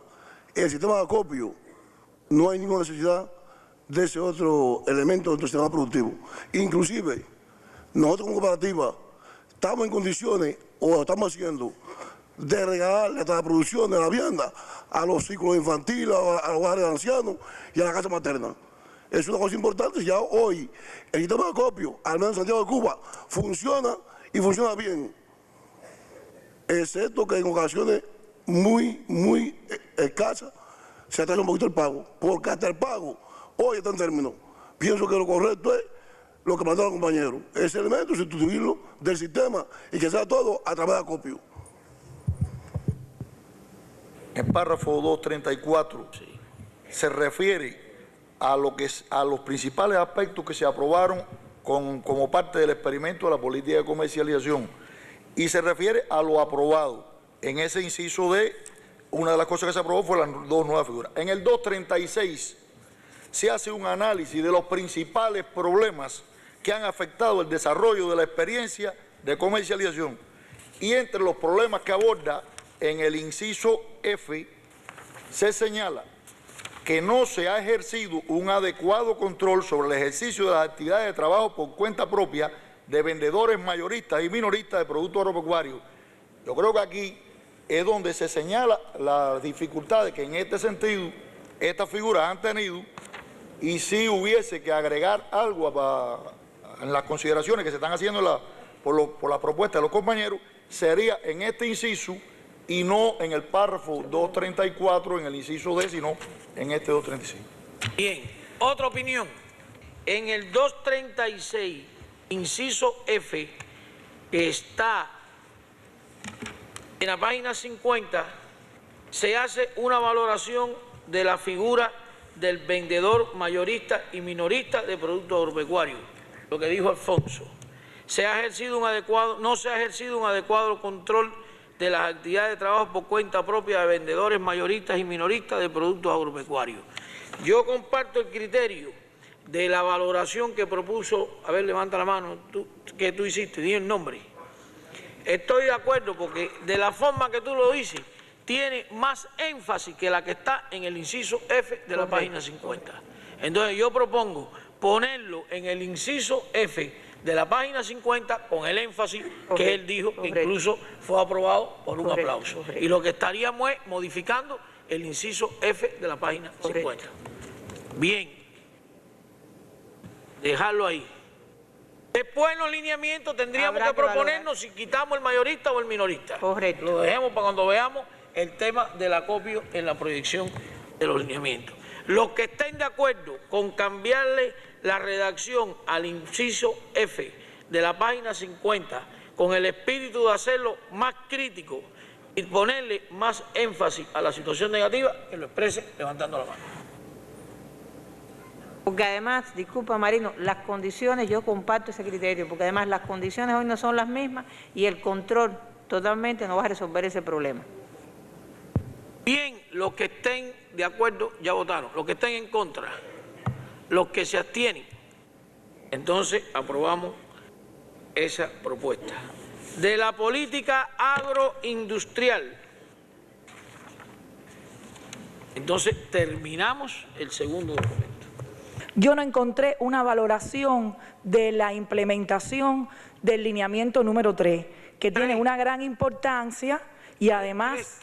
el sistema de acopio, no hay ninguna necesidad de ese otro elemento dentro del sistema productivo. Inclusive, nosotros como cooperativa estamos en condiciones, o lo estamos haciendo, de regalarle hasta la producción de la vianda a los ciclos infantiles, a los hogares de ancianos y a la casa materna. Es una cosa importante. Ya hoy el sistema de acopio, al menos en Santiago de Cuba, funciona y funciona bien. Excepto que en ocasiones muy escasas se atrasa un poquito el pago, porque hasta el pago hoy está en términos. Pienso que lo correcto es lo que mandó el compañero, ese elemento, sustituirlo del sistema y que sea todo a través de acopio. El párrafo 234 se refiere a los principales aspectos que se aprobaron como parte del experimento de la política de comercialización y se refiere a lo aprobado. En ese inciso D, una de las cosas que se aprobó fue las dos nuevas figuras. En el 236 se hace un análisis de los principales problemas que han afectado el desarrollo de la experiencia de comercialización y entre los problemas que aborda en el inciso F se señala que no se ha ejercido un adecuado control sobre el ejercicio de las actividades de trabajo por cuenta propia de vendedores mayoristas y minoristas de productos agropecuarios. Yo creo que aquí es donde se señala las dificultades que en este sentido estas figuras han tenido y si hubiese que agregar algo en las consideraciones que se están haciendo por la propuesta de los compañeros, sería en este inciso y no en el párrafo 234, en el inciso D, sino en este 235. Bien, otra opinión. En el 236, inciso F, que está en la página 50, se hace una valoración de la figura del vendedor mayorista y minorista de productos agropecuarios, lo que dijo Alfonso. No se ha ejercido un adecuado control de las actividades de trabajo por cuenta propia de vendedores mayoristas y minoristas de productos agropecuarios. Yo comparto el criterio de la valoración que propuso, a ver, levanta la mano, que tú hiciste, di el nombre. Estoy de acuerdo porque de la forma que tú lo dices, tiene más énfasis que la que está en el inciso F de la página 50. Entonces yo propongo ponerlo en el inciso F de la página 50 con el énfasis que él dijo, que incluso fue aprobado por un aplauso. Y lo que estaríamos es modificando el inciso F de la página 50. Bien, dejarlo ahí. Después en los lineamientos tendríamos que proponernos si quitamos el mayorista o el minorista. Correcto. Lo dejemos para cuando veamos el tema del acopio en la proyección de los lineamientos. Los que estén de acuerdo con cambiarle la redacción al inciso F de la página 50 con el espíritu de hacerlo más crítico y ponerle más énfasis a la situación negativa, que lo exprese levantando la mano. Porque además, disculpa Marino, las condiciones, yo comparto ese criterio, porque además las condiciones hoy no son las mismas y el control totalmente no va a resolver ese problema. Bien, los que estén de acuerdo ya votaron, los que estén en contra, los que se abstienen, entonces aprobamos esa propuesta. De la política agroindustrial, entonces terminamos el segundo documento. Yo no encontré una valoración de la implementación del lineamiento número 3, que tiene una gran importancia y además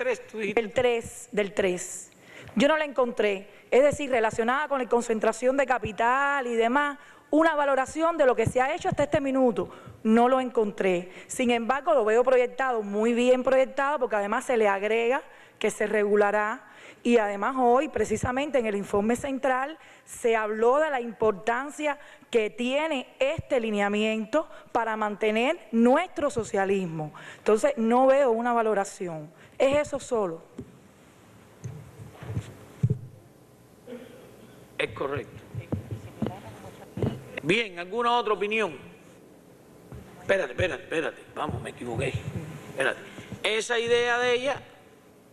del 3. Yo no la encontré, es decir, relacionada con la concentración de capital y demás, una valoración de lo que se ha hecho hasta este minuto. No lo encontré. Sin embargo, lo veo proyectado, muy bien proyectado, porque además se le agrega que se regulará. Y además hoy, precisamente en el informe central, se habló de la importancia que tiene este lineamiento para mantener nuestro socialismo. Entonces, no veo una valoración. Es eso solo. Es correcto. Bien, ¿alguna otra opinión? Espérate, vamos, me equivoqué. Espérate. Esa idea de ella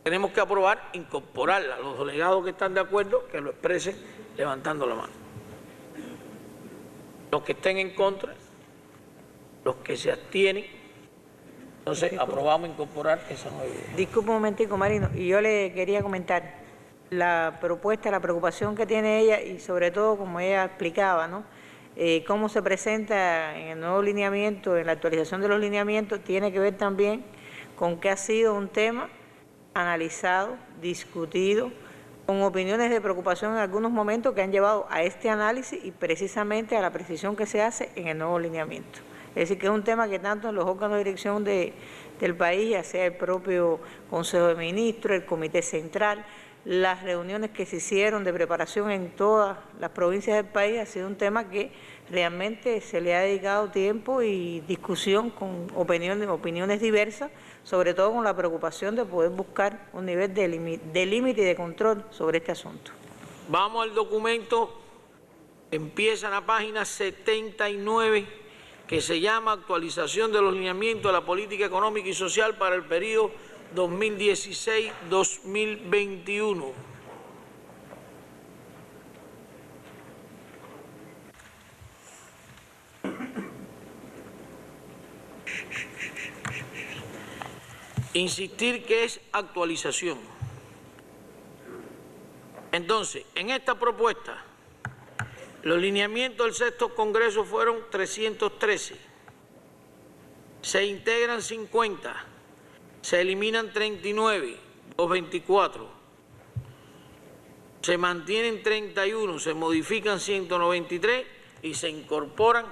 tenemos que aprobar, incorporarla. Los delegados que están de acuerdo, que lo expresen levantando la mano. Los que estén en contra, los que se abstienen, entonces aprobamos incorporar esa nueva idea. Disculpe un momentico, Marino, y yo le quería comentar la propuesta, la preocupación que tiene ella y sobre todo, como ella explicaba, ¿no? Cómo se presenta en el nuevo lineamiento, en la actualización de los lineamientos, tiene que ver también con que ha sido un tema analizado, discutido, con opiniones de preocupación en algunos momentos que han llevado a este análisis y precisamente a la precisión que se hace en el nuevo lineamiento. Es decir, que es un tema que tanto en los órganos de dirección del país, ya sea el propio Consejo de Ministros, el Comité Central, las reuniones que se hicieron de preparación en todas las provincias del país, ha sido un tema que realmente se le ha dedicado tiempo y discusión con opiniones diversas, sobre todo con la preocupación de poder buscar un nivel de límite y de control sobre este asunto. Vamos al documento, empieza en la página 79, que se llama Actualización de los lineamientos de la política económica y social para el periodo 2016-2021. Insistir que es actualización. Entonces, en esta propuesta, los lineamientos del sexto Congreso fueron 313, se integran 50, se eliminan 39, 224, se mantienen 31, se modifican 193 y se incorporan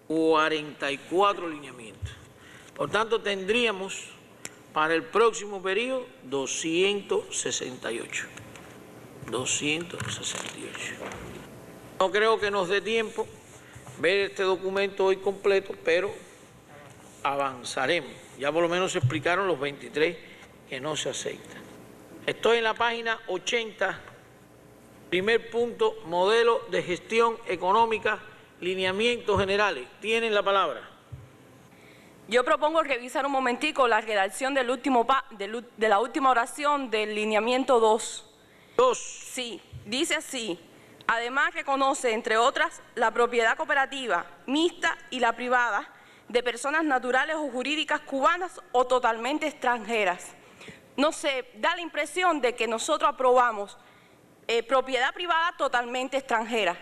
44 lineamientos. Por tanto, tendríamos para el próximo periodo 268. No creo que nos dé tiempo ver este documento hoy completo, pero avanzaremos. Ya por lo menos se explicaron los 23 que no se aceptan. Estoy en la página 80, primer punto, modelo de gestión económica, lineamientos generales. Tienen la palabra. Yo propongo revisar un momentico la redacción de la última oración del lineamiento 2. Sí, dice así. Además reconoce, entre otras, la propiedad cooperativa, mixta y la privada de personas naturales o jurídicas cubanas o totalmente extranjeras. No sé, da la impresión de que nosotros aprobamos propiedad privada totalmente extranjera.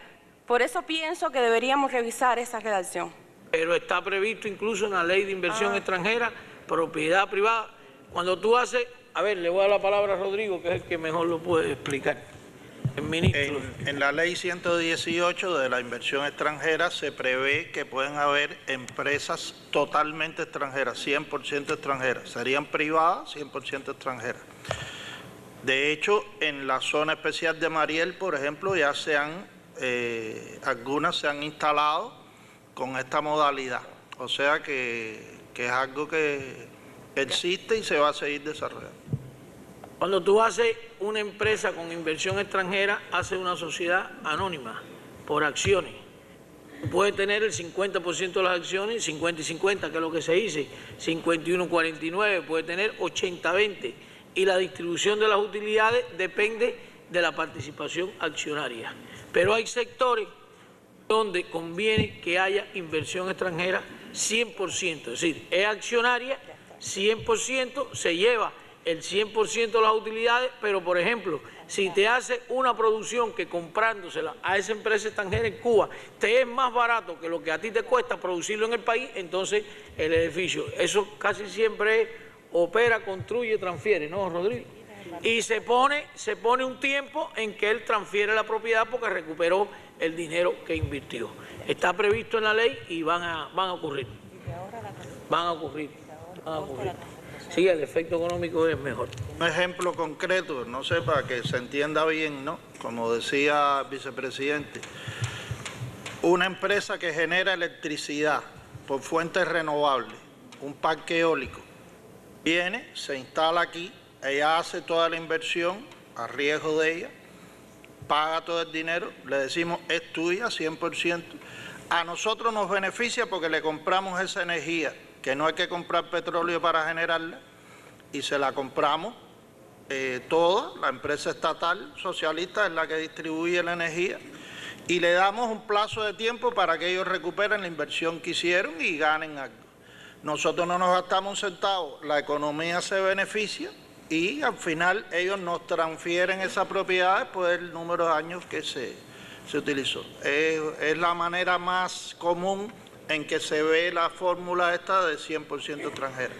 Por eso pienso que deberíamos revisar esa redacción. Pero está previsto incluso en la ley de inversión extranjera, propiedad privada. Cuando tú haces, a ver, le voy a dar la palabra a Rodrigo, que es el que mejor lo puede explicar. El ministro. En la ley 118 de la inversión extranjera se prevé que pueden haber empresas totalmente extranjeras, 100% extranjeras. Serían privadas, 100% extranjeras. De hecho, en la zona especial de Mariel, por ejemplo, ya algunas se han instalado con esta modalidad. O sea que es algo que existe y se va a seguir desarrollando. Cuando tú haces una empresa con inversión extranjera, haces una sociedad anónima por acciones. Puede tener el 50% de las acciones, 50 y 50, que es lo que se dice, 51-49, puede tener 80-20. Y la distribución de las utilidades depende de la participación accionaria. Pero hay sectores donde conviene que haya inversión extranjera 100%, es decir, es accionaria 100%, se lleva el 100% de las utilidades, pero por ejemplo, si te hace una producción que comprándosela a esa empresa extranjera en Cuba te es más barato que lo que a ti te cuesta producirlo en el país, entonces el edificio, eso casi siempre es opera, construye, transfiere, ¿no, Rodrigo? Y se pone un tiempo en que él transfiere la propiedad porque recuperó el dinero que invirtió. Está previsto en la ley y van a ocurrir. Sí, el efecto económico es mejor. Un ejemplo concreto, no sé, para que se entienda bien, ¿no? Como decía el vicepresidente, una empresa que genera electricidad por fuentes renovables, un parque eólico, viene, se instala aquí, ella hace toda la inversión a riesgo de ella, paga todo el dinero, le decimos es tuya 100%, A nosotros nos beneficia porque le compramos esa energía, que no hay que comprar petróleo para generarla, y se la compramos toda, la empresa estatal socialista es la que distribuye la energía, y le damos un plazo de tiempo para que ellos recuperen la inversión que hicieron y ganen algo. Nosotros no nos gastamos un centavo, la economía se beneficia y al final ellos nos transfieren esa propiedad después del número de años que se utilizó. Es la manera más común en que se ve la fórmula esta de 100% extranjera.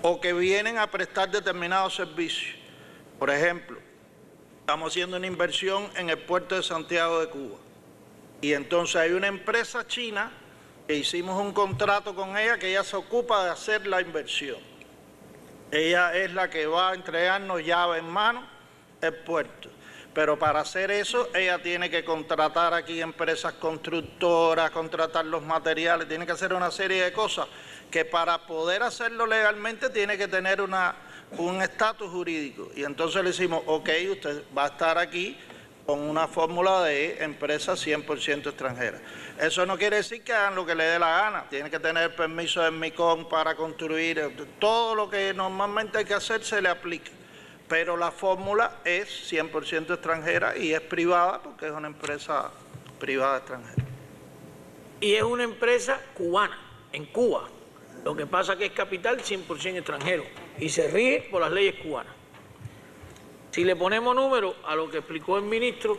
O que vienen a prestar determinados servicios. Por ejemplo, estamos haciendo una inversión en el puerto de Santiago de Cuba. Y entonces hay una empresa china que hicimos un contrato con ella que ella se ocupa de hacer la inversión. Ella es la que va a entregarnos llave en mano el puerto. Pero para hacer eso, ella tiene que contratar aquí empresas constructoras, contratar los materiales, tiene que hacer una serie de cosas que para poder hacerlo legalmente tiene que tener un estatus jurídico. Y entonces le decimos, ok, usted va a estar aquí con una fórmula de empresa 100% extranjera. Eso no quiere decir que hagan lo que le dé la gana, tiene que tener permiso del MICON para construir, todo lo que normalmente hay que hacer se le aplica. Pero la fórmula es 100% extranjera y es privada porque es una empresa privada extranjera. Y es una empresa cubana, en Cuba. Lo que pasa es que es capital 100% extranjero y se rige por las leyes cubanas. Si le ponemos número a lo que explicó el ministro,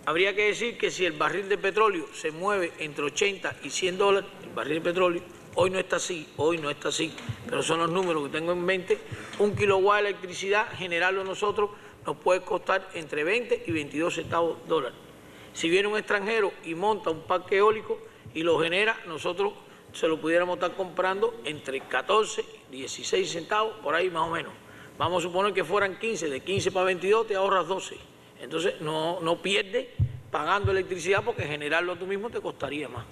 habría que decir que si el barril de petróleo se mueve entre 80 y 100 dólares, el barril de petróleo, hoy no está así, pero son los números que tengo en mente. 1 kilowatt de electricidad, generarlo nosotros, nos puede costar entre 20 y 22 centavos dólares. Si viene un extranjero y monta un parque eólico y lo genera, nosotros se lo pudiéramos estar comprando entre 14 y 16 centavos, por ahí más o menos. Vamos a suponer que fueran 15, de 15 para 22 te ahorras 12. Entonces no pierdes pagando electricidad porque generarlo tú mismo te costaría más.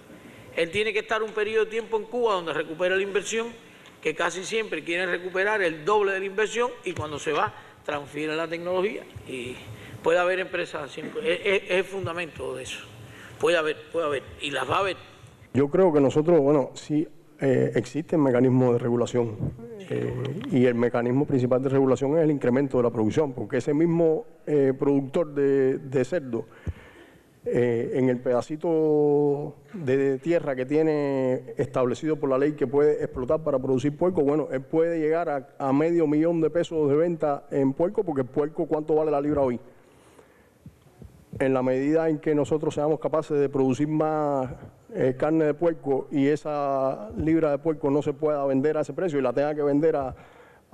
Él tiene que estar un periodo de tiempo en Cuba donde recupera la inversión, que casi siempre quieren recuperar el doble de la inversión y cuando se va transfiere la tecnología y puede haber empresas, es el fundamento de eso. Puede haber y las va a haber. Yo creo que nosotros, bueno, sí existen mecanismos de regulación y el mecanismo principal de regulación es el incremento de la producción, porque ese mismo productor de cerdo, en el pedacito de tierra que tiene establecido por la ley que puede explotar para producir puerco, bueno, él puede llegar a $500,000 de pesos de venta en puerco, porque el puerco, ¿cuánto vale la libra hoy? En la medida en que nosotros seamos capaces de producir más carne de puerco y esa libra de puerco no se pueda vender a ese precio y la tenga que vender a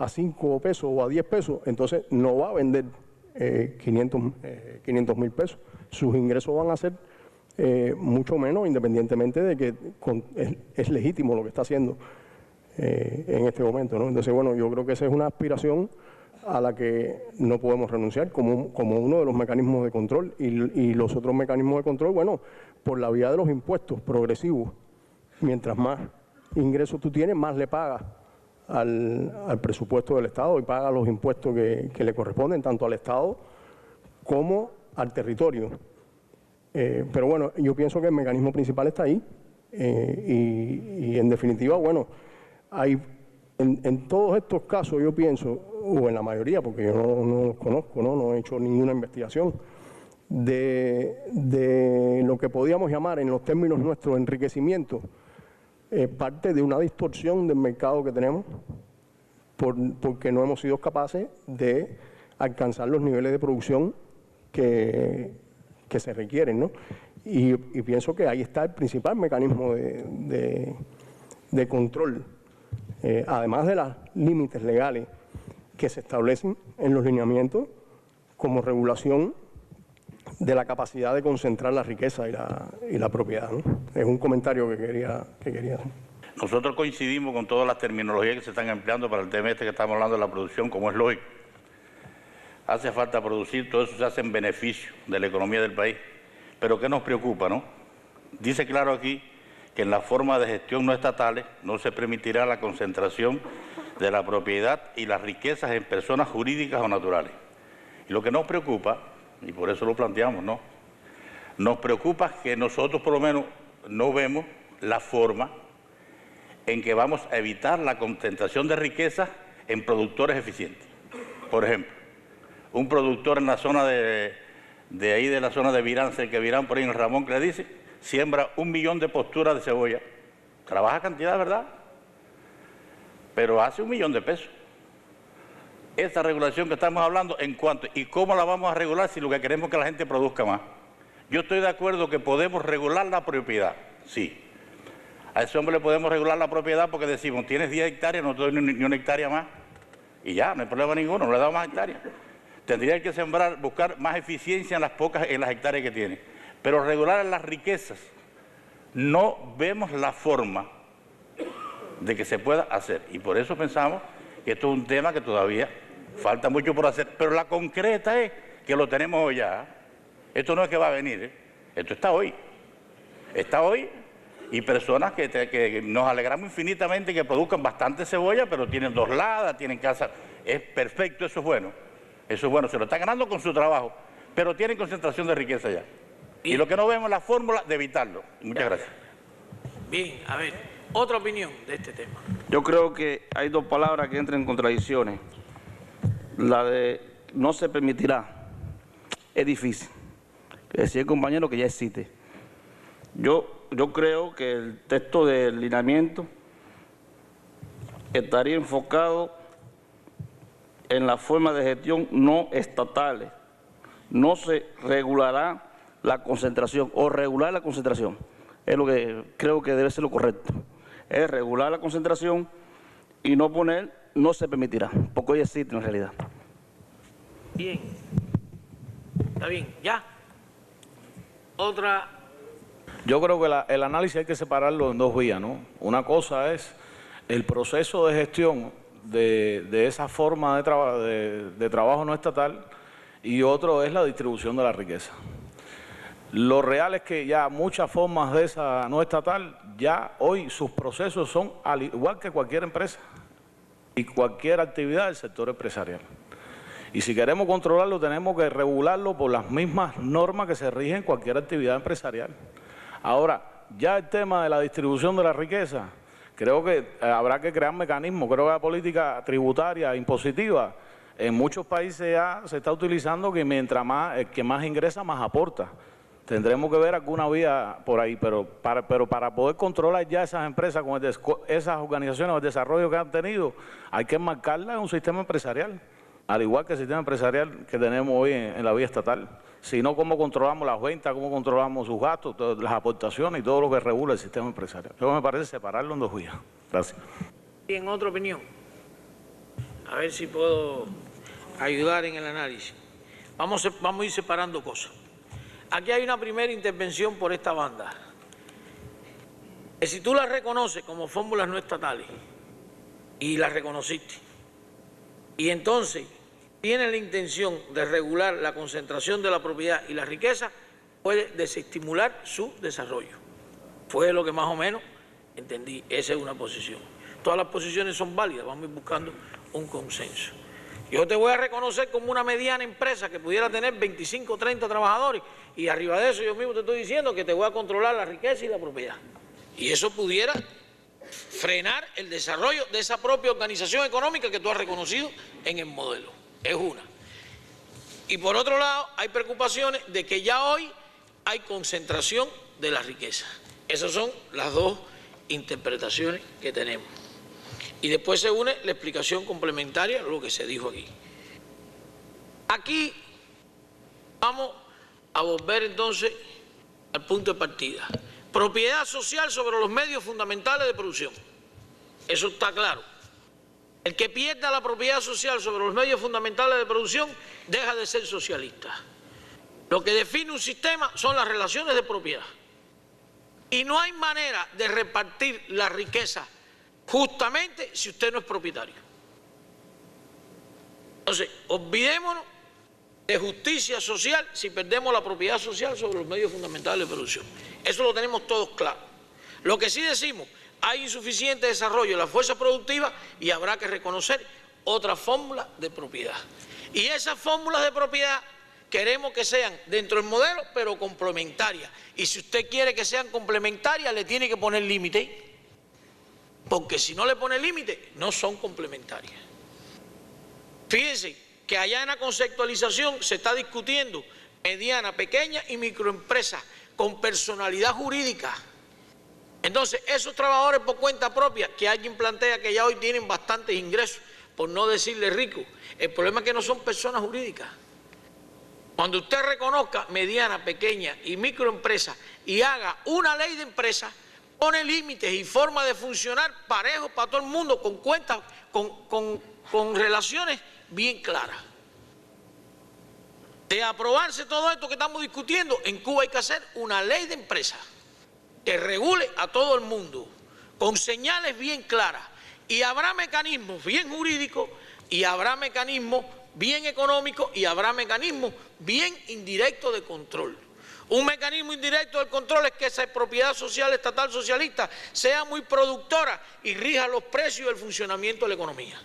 5 pesos o a 10 pesos, entonces no va a vender 500,000 pesos. Sus ingresos van a ser mucho menos, independientemente de que es legítimo lo que está haciendo en este momento, ¿no? Entonces, bueno, yo creo que esa es una aspiración a la que no podemos renunciar como uno de los mecanismos de control y los otros mecanismos de control, bueno, por la vía de los impuestos progresivos. Mientras más ingresos tú tienes, más le pagas al presupuesto del Estado y pagas los impuestos que le corresponden tanto al Estado como al territorio. Pero bueno, yo pienso que el mecanismo principal está ahí y en definitiva, bueno, hay en todos estos casos yo pienso, o en la mayoría, porque yo no los conozco, no he hecho ninguna investigación, de lo que podíamos llamar en los términos nuestros enriquecimiento, parte de una distorsión del mercado que tenemos porque no hemos sido capaces de alcanzar los niveles de producción que se requieren, ¿no? Y pienso que ahí está el principal mecanismo de control, además de los límites legales que se establecen en los lineamientos como regulación de la capacidad de concentrar la riqueza y la propiedad, ¿no? Es un comentario que quería hacer. Nosotros coincidimos con todas las terminologías que se están empleando para el tema que estamos hablando de la producción, como es lógico. Hace falta producir, todo eso se hace en beneficio de la economía del país. Pero ¿qué nos preocupa, no? Dice claro aquí que en la forma de gestión no estatales no se permitirá la concentración de la propiedad y las riquezas en personas jurídicas o naturales. Y lo que nos preocupa, y por eso lo planteamos, ¿no? Nos preocupa que nosotros por lo menos no vemos la forma en que vamos a evitar la concentración de riqueza en productores eficientes. Por ejemplo, un productor en la zona de ahí de la zona de Virán, cerca de Virán, por ahí en Ramón, que le dice, siembra 1 millón de posturas de cebolla. Trabaja cantidad, ¿verdad? Pero hace 1 millón de pesos. Esta regulación que estamos hablando, ¿en cuánto? ¿Y cómo la vamos a regular si lo que queremos es que la gente produzca más? Yo estoy de acuerdo que podemos regular la propiedad, sí. A ese hombre le podemos regular la propiedad porque decimos, tienes 10 hectáreas, no te doy ni 1 hectárea más. Y ya, no hay problema ninguno, no le damos más hectáreas. Tendría que sembrar, buscar más eficiencia en las hectáreas que tiene. Pero regular las riquezas, no vemos la forma de que se pueda hacer. Y por eso pensamos que esto es un tema que todavía falta mucho por hacer. Pero la concreta es que lo tenemos hoy ya. Esto no es que va a venir, esto está hoy. Está hoy y personas que nos alegramos infinitamente que produzcan bastante cebolla, pero tienen 2 ladas, tienen casa. Es perfecto, eso es bueno. Eso es bueno, se lo están ganando con su trabajo, pero tienen concentración de riqueza ya. Y lo que no vemos es la fórmula de evitarlo. Muchas gracias. Bien, a ver, otra opinión de este tema. Yo creo que hay 2 palabras que entran en contradicciones. La de no se permitirá es difícil. Decía el compañero que ya existe. Yo creo que el texto del lineamiento estaría enfocado en la forma de gestión no estatales. No se regulará la concentración o regular la concentración. Es lo que creo que debe ser lo correcto. Es regular la concentración y no poner no se permitirá, porque hoy existe en realidad. Bien. Está bien, ya. Otra. Yo creo que el análisis hay que separarlo en 2 vías, ¿no? Una cosa es el proceso de gestión de esa forma de trabajo no estatal y otro es la distribución de la riqueza. Lo real es que ya muchas formas de esa no estatal, ya hoy sus procesos son al igual que cualquier empresa y cualquier actividad del sector empresarial. Y si queremos controlarlo, tenemos que regularlo por las mismas normas que se rigen cualquier actividad empresarial. Ahora, ya el tema de la distribución de la riqueza, creo que habrá que crear mecanismos. Creo que la política tributaria, impositiva, en muchos países ya se está utilizando que mientras más, el que más ingresa, más aporta. Tendremos que ver alguna vía por ahí, pero para poder controlar ya esas empresas, con esas organizaciones, el desarrollo que han tenido, hay que enmarcarlas en un sistema empresarial, al igual que el sistema empresarial que tenemos hoy en la vía estatal. Si no, ¿cómo controlamos las ventas, cómo controlamos sus gastos, las aportaciones y todo lo que regula el sistema empresarial? Eso me parece separarlo en 2 vías. Gracias. Bien, otra opinión. A ver si puedo ayudar en el análisis. Vamos a ir separando cosas. Aquí hay una primera intervención por esta banda. Si tú las reconoces como fórmulas no estatales y las reconociste, y entonces tienes la intención de regular la concentración de la propiedad y la riqueza, puede desestimular su desarrollo. Fue lo que más o menos entendí. Esa es una posición. Todas las posiciones son válidas, vamos a ir buscando un consenso. Yo te voy a reconocer como una mediana empresa que pudiera tener 25 o 30 trabajadores y arriba de eso yo mismo te estoy diciendo que te voy a controlar la riqueza y la propiedad. Y eso pudiera frenar el desarrollo de esa propia organización económica que tú has reconocido en el modelo. Es una. Y por otro lado, hay preocupaciones de que ya hoy hay concentración de la riqueza. Esas son las 2 interpretaciones que tenemos. Y después se une la explicación complementaria a lo que se dijo aquí. Aquí vamos a volver entonces al punto de partida. Propiedad social sobre los medios fundamentales de producción. Eso está claro. El que pierda la propiedad social sobre los medios fundamentales de producción deja de ser socialista. Lo que define un sistema son las relaciones de propiedad. Y no hay manera de repartir la riqueza justamente si usted no es propietario. Entonces, olvidémonos de justicia social si perdemos la propiedad social sobre los medios fundamentales de producción. Eso lo tenemos todos claro. Lo que sí decimos, hay insuficiente desarrollo de la fuerza productiva y habrá que reconocer otra fórmula de propiedad. Y esas fórmulas de propiedad queremos que sean dentro del modelo, pero complementarias. Y si usted quiere que sean complementarias, le tiene que poner límite, porque si no le pone límite, no son complementarias. Fíjense que allá en la conceptualización se está discutiendo mediana, pequeña y microempresas con personalidad jurídica. Entonces, esos trabajadores por cuenta propia, que alguien plantea que ya hoy tienen bastantes ingresos, por no decirle ricos, el problema es que no son personas jurídicas. Cuando usted reconozca mediana, pequeña y microempresa y haga una ley de empresa, pone límites y forma de funcionar parejos para todo el mundo, con cuentas, con relaciones bien claras. De aprobarse todo esto que estamos discutiendo, en Cuba hay que hacer una ley de empresa que regule a todo el mundo, con señales bien claras, y habrá mecanismos bien jurídicos, y habrá mecanismos bien económicos, y habrá mecanismos bien indirectos de control. Un mecanismo indirecto del control es que esa propiedad social estatal socialista sea muy productora y rija los precios y el funcionamiento de la economía.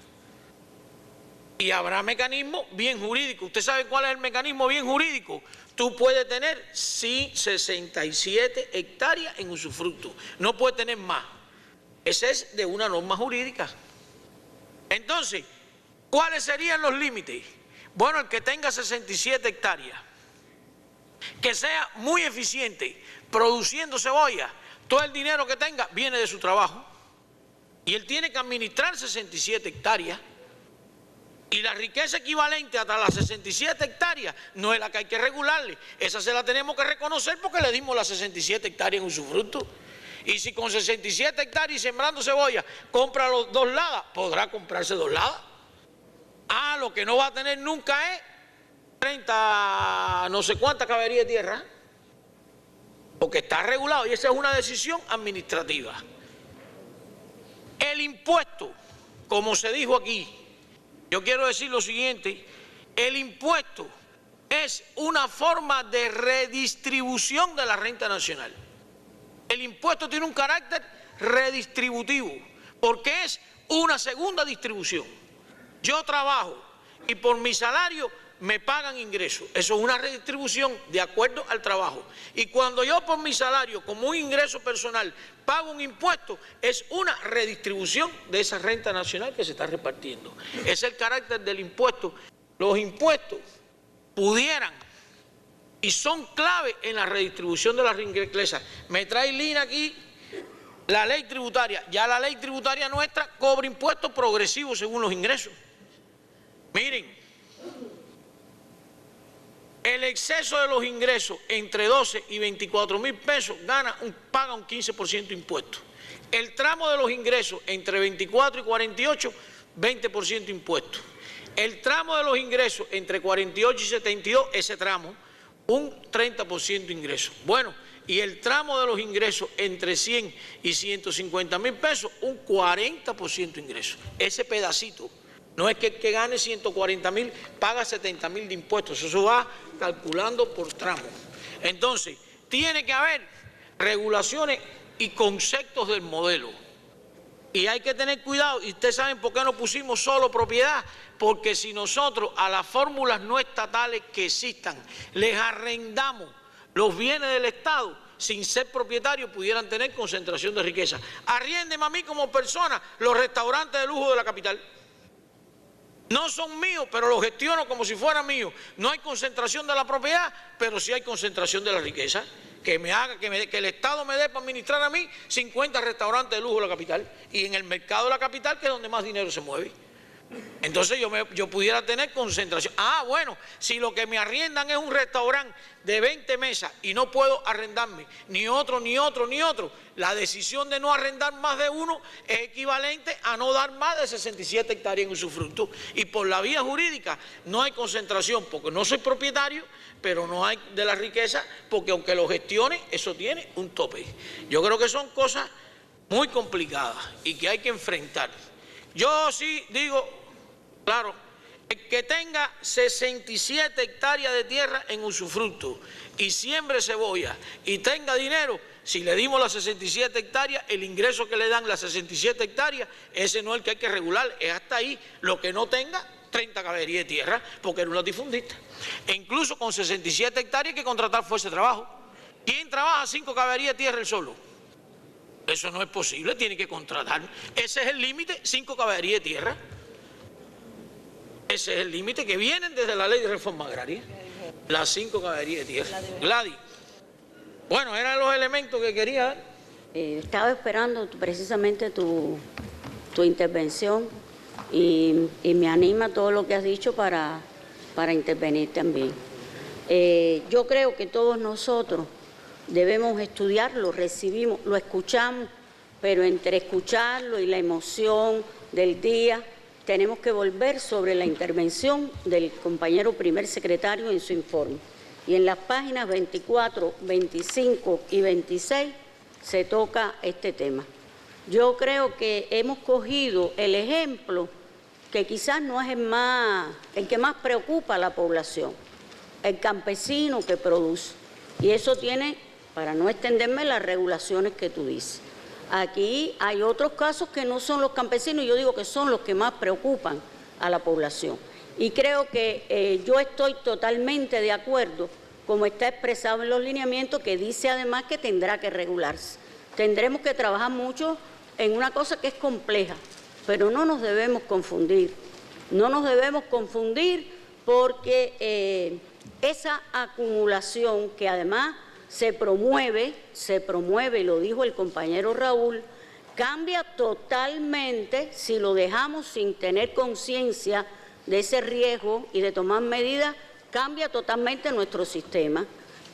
Y habrá mecanismos bien jurídicos. ¿Usted sabe cuál es el mecanismo bien jurídico? Tú puedes tener 67 hectáreas en usufructo, no puedes tener más. Ese es de una norma jurídica. Entonces, ¿cuáles serían los límites? Bueno, el que tenga 67 hectáreas, que sea muy eficiente, produciendo cebolla, todo el dinero que tenga viene de su trabajo, y él tiene que administrar 67 hectáreas, y la riqueza equivalente hasta las 67 hectáreas no es la que hay que regularle, esa se la tenemos que reconocer porque le dimos las 67 hectáreas en usufructo. Y si con 67 hectáreas y sembrando cebolla compra los 2 ladas, podrá comprarse 2 ladas. Ah, lo que no va a tener nunca es 30, no sé cuánta cabería de tierra, porque está regulado y esa es una decisión administrativa. El impuesto, como se dijo aquí, yo quiero decir lo siguiente, el impuesto es una forma de redistribución de la renta nacional. El impuesto tiene un carácter redistributivo, porque es una segunda distribución. Yo trabajo y por mi salario me pagan ingresos. Eso es una redistribución de acuerdo al trabajo. Y cuando yo por mi salario, como un ingreso personal, pago un impuesto, es una redistribución de esa renta nacional que se está repartiendo. Ese es el carácter del impuesto. Los impuestos pudieran y son clave en la redistribución de la riqueza. Me trae Lina aquí la ley tributaria. Ya la ley tributaria nuestra cobra impuestos progresivos según los ingresos. Miren, el exceso de los ingresos entre 12 y 24 mil pesos paga un 15% de impuestos. El tramo de los ingresos entre 24 y 48, 20% de impuestos. El tramo de los ingresos entre 48 y 72, ese tramo, un 30% de ingresos. Bueno, y el tramo de los ingresos entre 100 y 150 mil pesos, un 40% de ingresos. Ese pedacito. No es que el que gane 140 mil paga 70 mil de impuestos, eso va calculando por tramo. Entonces, tiene que haber regulaciones y conceptos del modelo. Y hay que tener cuidado, y ustedes saben por qué no pusimos solo propiedad, porque si nosotros a las fórmulas no estatales que existan les arrendamos los bienes del Estado, sin ser propietarios pudieran tener concentración de riqueza. Arriéndeme a mí como persona los restaurantes de lujo de la capital. No son míos, pero los gestiono como si fueran míos. No hay concentración de la propiedad, pero sí hay concentración de la riqueza. Que el Estado me dé para administrar a mí 50 restaurantes de lujo de la capital. Y en el mercado de la capital, que es donde más dinero se mueve. Entonces yo pudiera tener concentración. Ah, bueno, si lo que me arriendan es un restaurante de 20 mesas y no puedo arrendarme ni otro, ni otro, ni otro, la decisión de no arrendar más de uno es equivalente a no dar más de 67 hectáreas en usufructo. Y por la vía jurídica no hay concentración, porque no soy propietario, pero no hay de la riqueza, porque aunque lo gestione, eso tiene un tope. Yo creo que son cosas muy complicadas y que hay que enfrentar. Yo sí digo, claro, el que tenga 67 hectáreas de tierra en usufructo y siembre cebolla y tenga dinero, si le dimos las 67 hectáreas, el ingreso que le dan las 67 hectáreas, ese no es el que hay que regular, es hasta ahí. Lo que no tenga, 30 caballerías de tierra, porque era un latifundista. E incluso con 67 hectáreas hay que contratar fuerza de trabajo. ¿Quién trabaja 5 caballerías de tierra él solo? Eso no es posible, tiene que contratar. Ese es el límite, 5 caballerías de tierra. Ese es el límite que vienen desde la ley de reforma agraria. Las 5 caballerías de tierra. Gladys. Bueno, eran los elementos que quería dar. Estaba esperando precisamente tu intervención y me anima todo lo que has dicho para intervenir también. Yo creo que todos nosotros debemos estudiarlo, recibimos, lo escuchamos, pero entre escucharlo y la emoción del día, tenemos que volver sobre la intervención del compañero primer secretario en su informe. Y en las páginas 24, 25 y 26 se toca este tema. Yo creo que hemos cogido el ejemplo que quizás no es el que más preocupa a la población, el campesino que produce. Y eso tiene, para no extenderme, las regulaciones que tú dices. Aquí hay otros casos que no son los campesinos, yo digo que son los que más preocupan a la población. Y creo que yo estoy totalmente de acuerdo, como está expresado en los lineamientos, que dice además que tendrá que regularse. Tendremos que trabajar mucho en una cosa que es compleja, pero no nos debemos confundir. No nos debemos confundir porque esa acumulación que además se promueve, y lo dijo el compañero Raúl, cambia totalmente si lo dejamos sin tener conciencia de ese riesgo y de tomar medidas, cambia totalmente nuestro sistema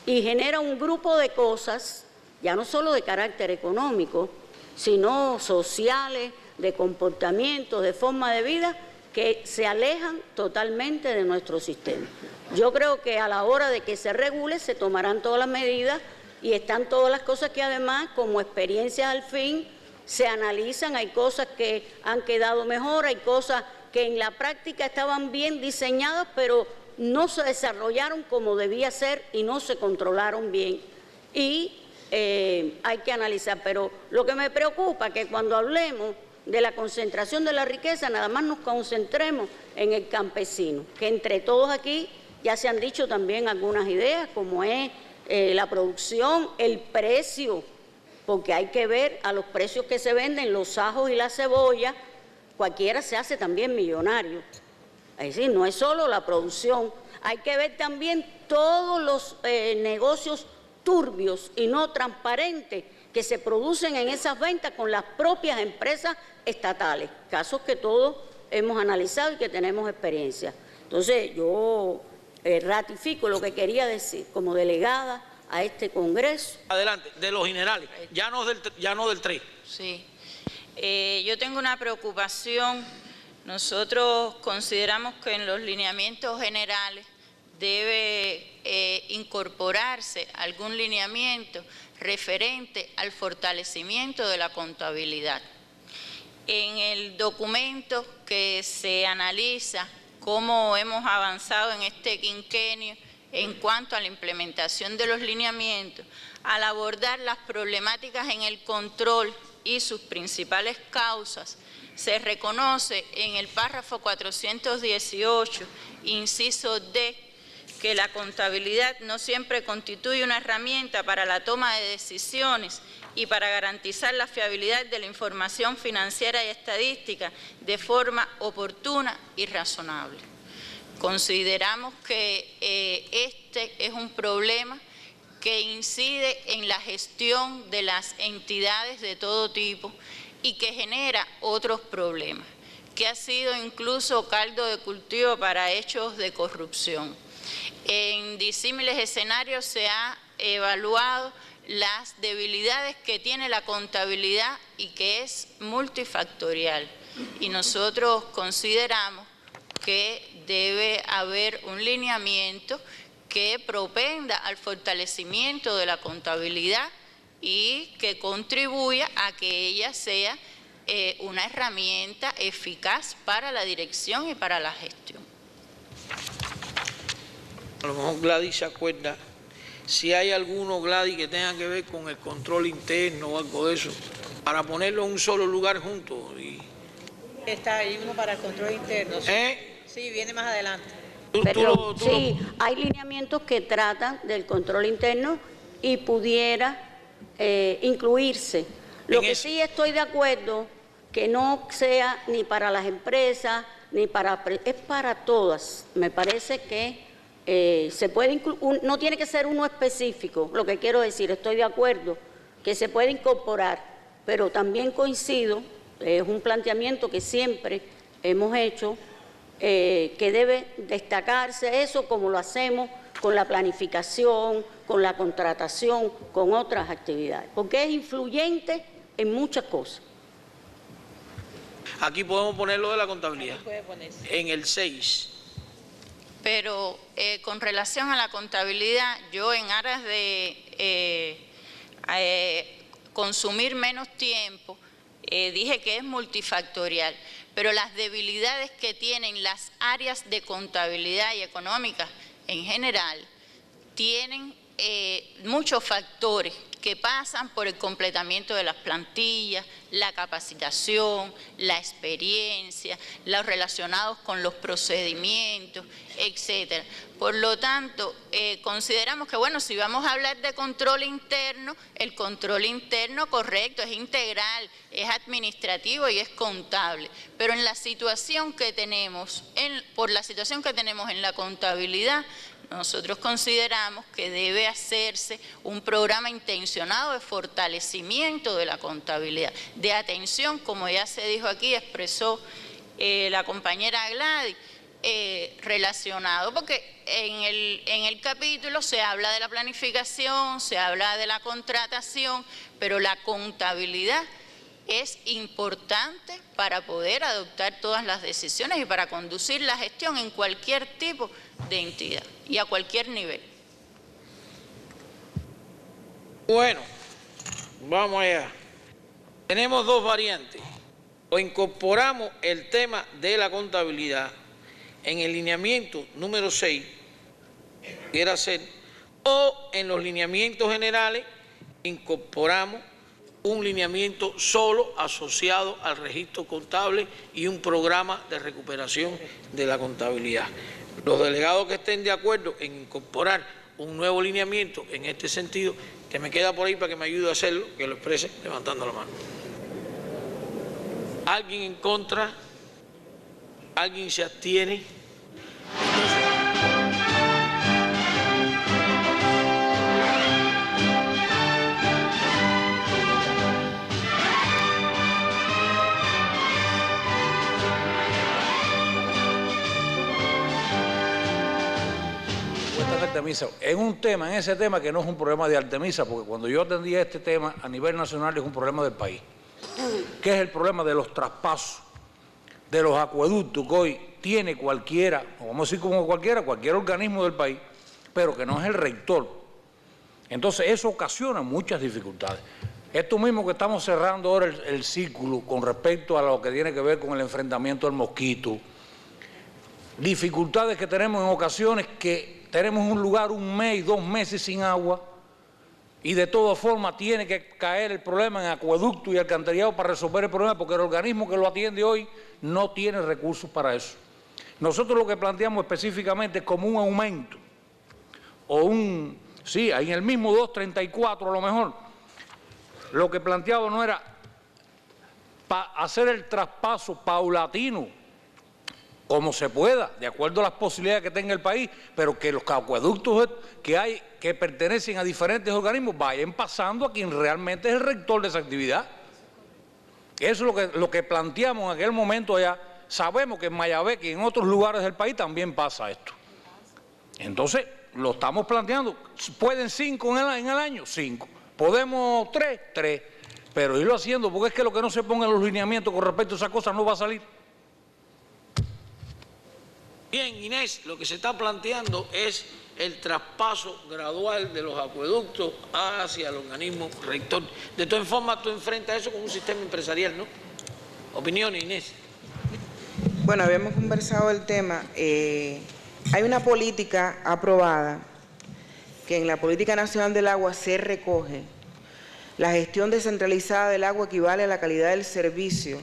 y genera un grupo de cosas, ya no solo de carácter económico, sino sociales, de comportamientos, de forma de vida, que se alejan totalmente de nuestro sistema. Yo creo que a la hora de que se regule se tomarán todas las medidas y están todas las cosas que además, como experiencias al fin, se analizan. Hay cosas que han quedado mejor, hay cosas que en la práctica estaban bien diseñadas, pero no se desarrollaron como debía ser y no se controlaron bien. Y hay que analizar, pero lo que me preocupa es que cuando hablemos de la concentración de la riqueza, nada más nos concentremos en el campesino, que entre todos aquí ya se han dicho también algunas ideas, como es la producción, el precio, porque hay que ver a los precios que se venden los ajos y la cebolla, cualquiera se hace también millonario. Es decir, no es solo la producción, hay que ver también todos los negocios turbios y no transparentes que se producen en esas ventas con las propias empresas estatales, casos que todos hemos analizado y que tenemos experiencia. Entonces, yo ratifico lo que quería decir como delegada a este Congreso. Adelante, de los generales, ya no del 3. Sí, yo tengo una preocupación. Nosotros consideramos que en los lineamientos generales debe incorporarse algún lineamiento referente al fortalecimiento de la contabilidad. En el documento que se analiza cómo hemos avanzado en este quinquenio en cuanto a la implementación de los lineamientos, al abordar las problemáticas en el control y sus principales causas, se reconoce en el párrafo 418, inciso D, que la contabilidad no siempre constituye una herramienta para la toma de decisiones y para garantizar la fiabilidad de la información financiera y estadística de forma oportuna y razonable. Consideramos que este es un problema que incide en la gestión de las entidades de todo tipo y que genera otros problemas, que ha sido incluso caldo de cultivo para hechos de corrupción. En disímiles escenarios se ha evaluado las debilidades que tiene la contabilidad y que es multifactorial. Y nosotros consideramos que debe haber un lineamiento que propenda al fortalecimiento de la contabilidad y que contribuya a que ella sea una herramienta eficaz para la dirección y para la gestión. A lo mejor Gladys se acuerda, si hay alguno, Gladys, que tenga que ver con el control interno o algo de eso, para ponerlo en un solo lugar juntos. Está ahí uno para el control interno. ¿Sí? Sí, viene más adelante. Pero sí, hay lineamientos que tratan del control interno y pudiera incluirse. Lo que sí estoy de acuerdo, que no sea ni para las empresas, ni para... es para todas. Me parece que se puede incluir, no tiene que ser uno específico, lo que quiero decir, estoy de acuerdo, que se puede incorporar, pero también coincido, es un planteamiento que siempre hemos hecho, que debe destacarse eso como lo hacemos con la planificación, con la contratación, con otras actividades, porque es influyente en muchas cosas. Aquí podemos poner lo de la contabilidad, en el 6. Pero con relación a la contabilidad, yo en aras de consumir menos tiempo, dije que es multifactorial, pero las debilidades que tienen las áreas de contabilidad y económica en general tienen muchos factores que pasan por el completamiento de las plantillas, la capacitación, la experiencia, los relacionados con los procedimientos, etcétera. Por lo tanto, consideramos que, bueno, si vamos a hablar de control interno, el control interno, correcto, es integral, es administrativo y es contable. Pero en la situación que tenemos, por la situación que tenemos en la contabilidad, nosotros consideramos que debe hacerse un programa intencionado de fortalecimiento de la contabilidad, de atención, como ya se dijo aquí, expresó la compañera Gladys, relacionado, porque en el capítulo se habla de la planificación, se habla de la contratación, pero la contabilidad es importante para poder adoptar todas las decisiones y para conducir la gestión en cualquier tipo de entidad y a cualquier nivel. Bueno, vamos allá. Tenemos dos variantes. O incorporamos el tema de la contabilidad en el lineamiento número 6, quiera ser, o en los lineamientos generales incorporamos un lineamiento solo asociado al registro contable y un programa de recuperación de la contabilidad. Los delegados que estén de acuerdo en incorporar un nuevo lineamiento en este sentido, que me queda por ahí para que me ayude a hacerlo, que lo exprese levantando la mano. ¿Alguien en contra? ¿Alguien se abstiene? En ese tema que no es un problema de Artemisa, porque cuando yo atendía este tema a nivel nacional es un problema del país, que es el problema de los traspasos de los acueductos que hoy tiene cualquiera, o vamos a decir como cualquier organismo del país, pero que no es el rector. Entonces eso ocasiona muchas dificultades. Esto mismo que estamos cerrando ahora el círculo con respecto a lo que tiene que ver con el enfrentamiento al mosquito, dificultades que tenemos en ocasiones que tenemos un lugar 1 mes, 2 meses sin agua y de todas formas tiene que caer el problema en acueducto y alcantarillado para resolver el problema porque el organismo que lo atiende hoy no tiene recursos para eso. Nosotros lo que planteamos específicamente es como un aumento o sí, ahí en el mismo 234 a lo mejor, lo que planteaba no era hacer el traspaso paulatino, como se pueda, de acuerdo a las posibilidades que tenga el país, pero que los acueductos que hay, que pertenecen a diferentes organismos, vayan pasando a quien realmente es el rector de esa actividad. Eso es lo que planteamos en aquel momento allá. Sabemos que en Mayabeque y en otros lugares del país también pasa esto. Entonces, lo estamos planteando. ¿Pueden 5 en el año? 5. ¿Podemos 3? 3. Pero irlo haciendo, porque es que lo que no se ponga en los lineamientos con respecto a esas cosas no va a salir. Bien, Inés, lo que se está planteando es el traspaso gradual de los acueductos hacia el organismo rector. De todas formas, tú enfrentas eso con un sistema empresarial, ¿no? Opiniones, Inés. Bueno, habíamos conversado el tema. Hay una política aprobada que en la Política Nacional del Agua se recoge. La gestión descentralizada del agua equivale a la calidad del servicio,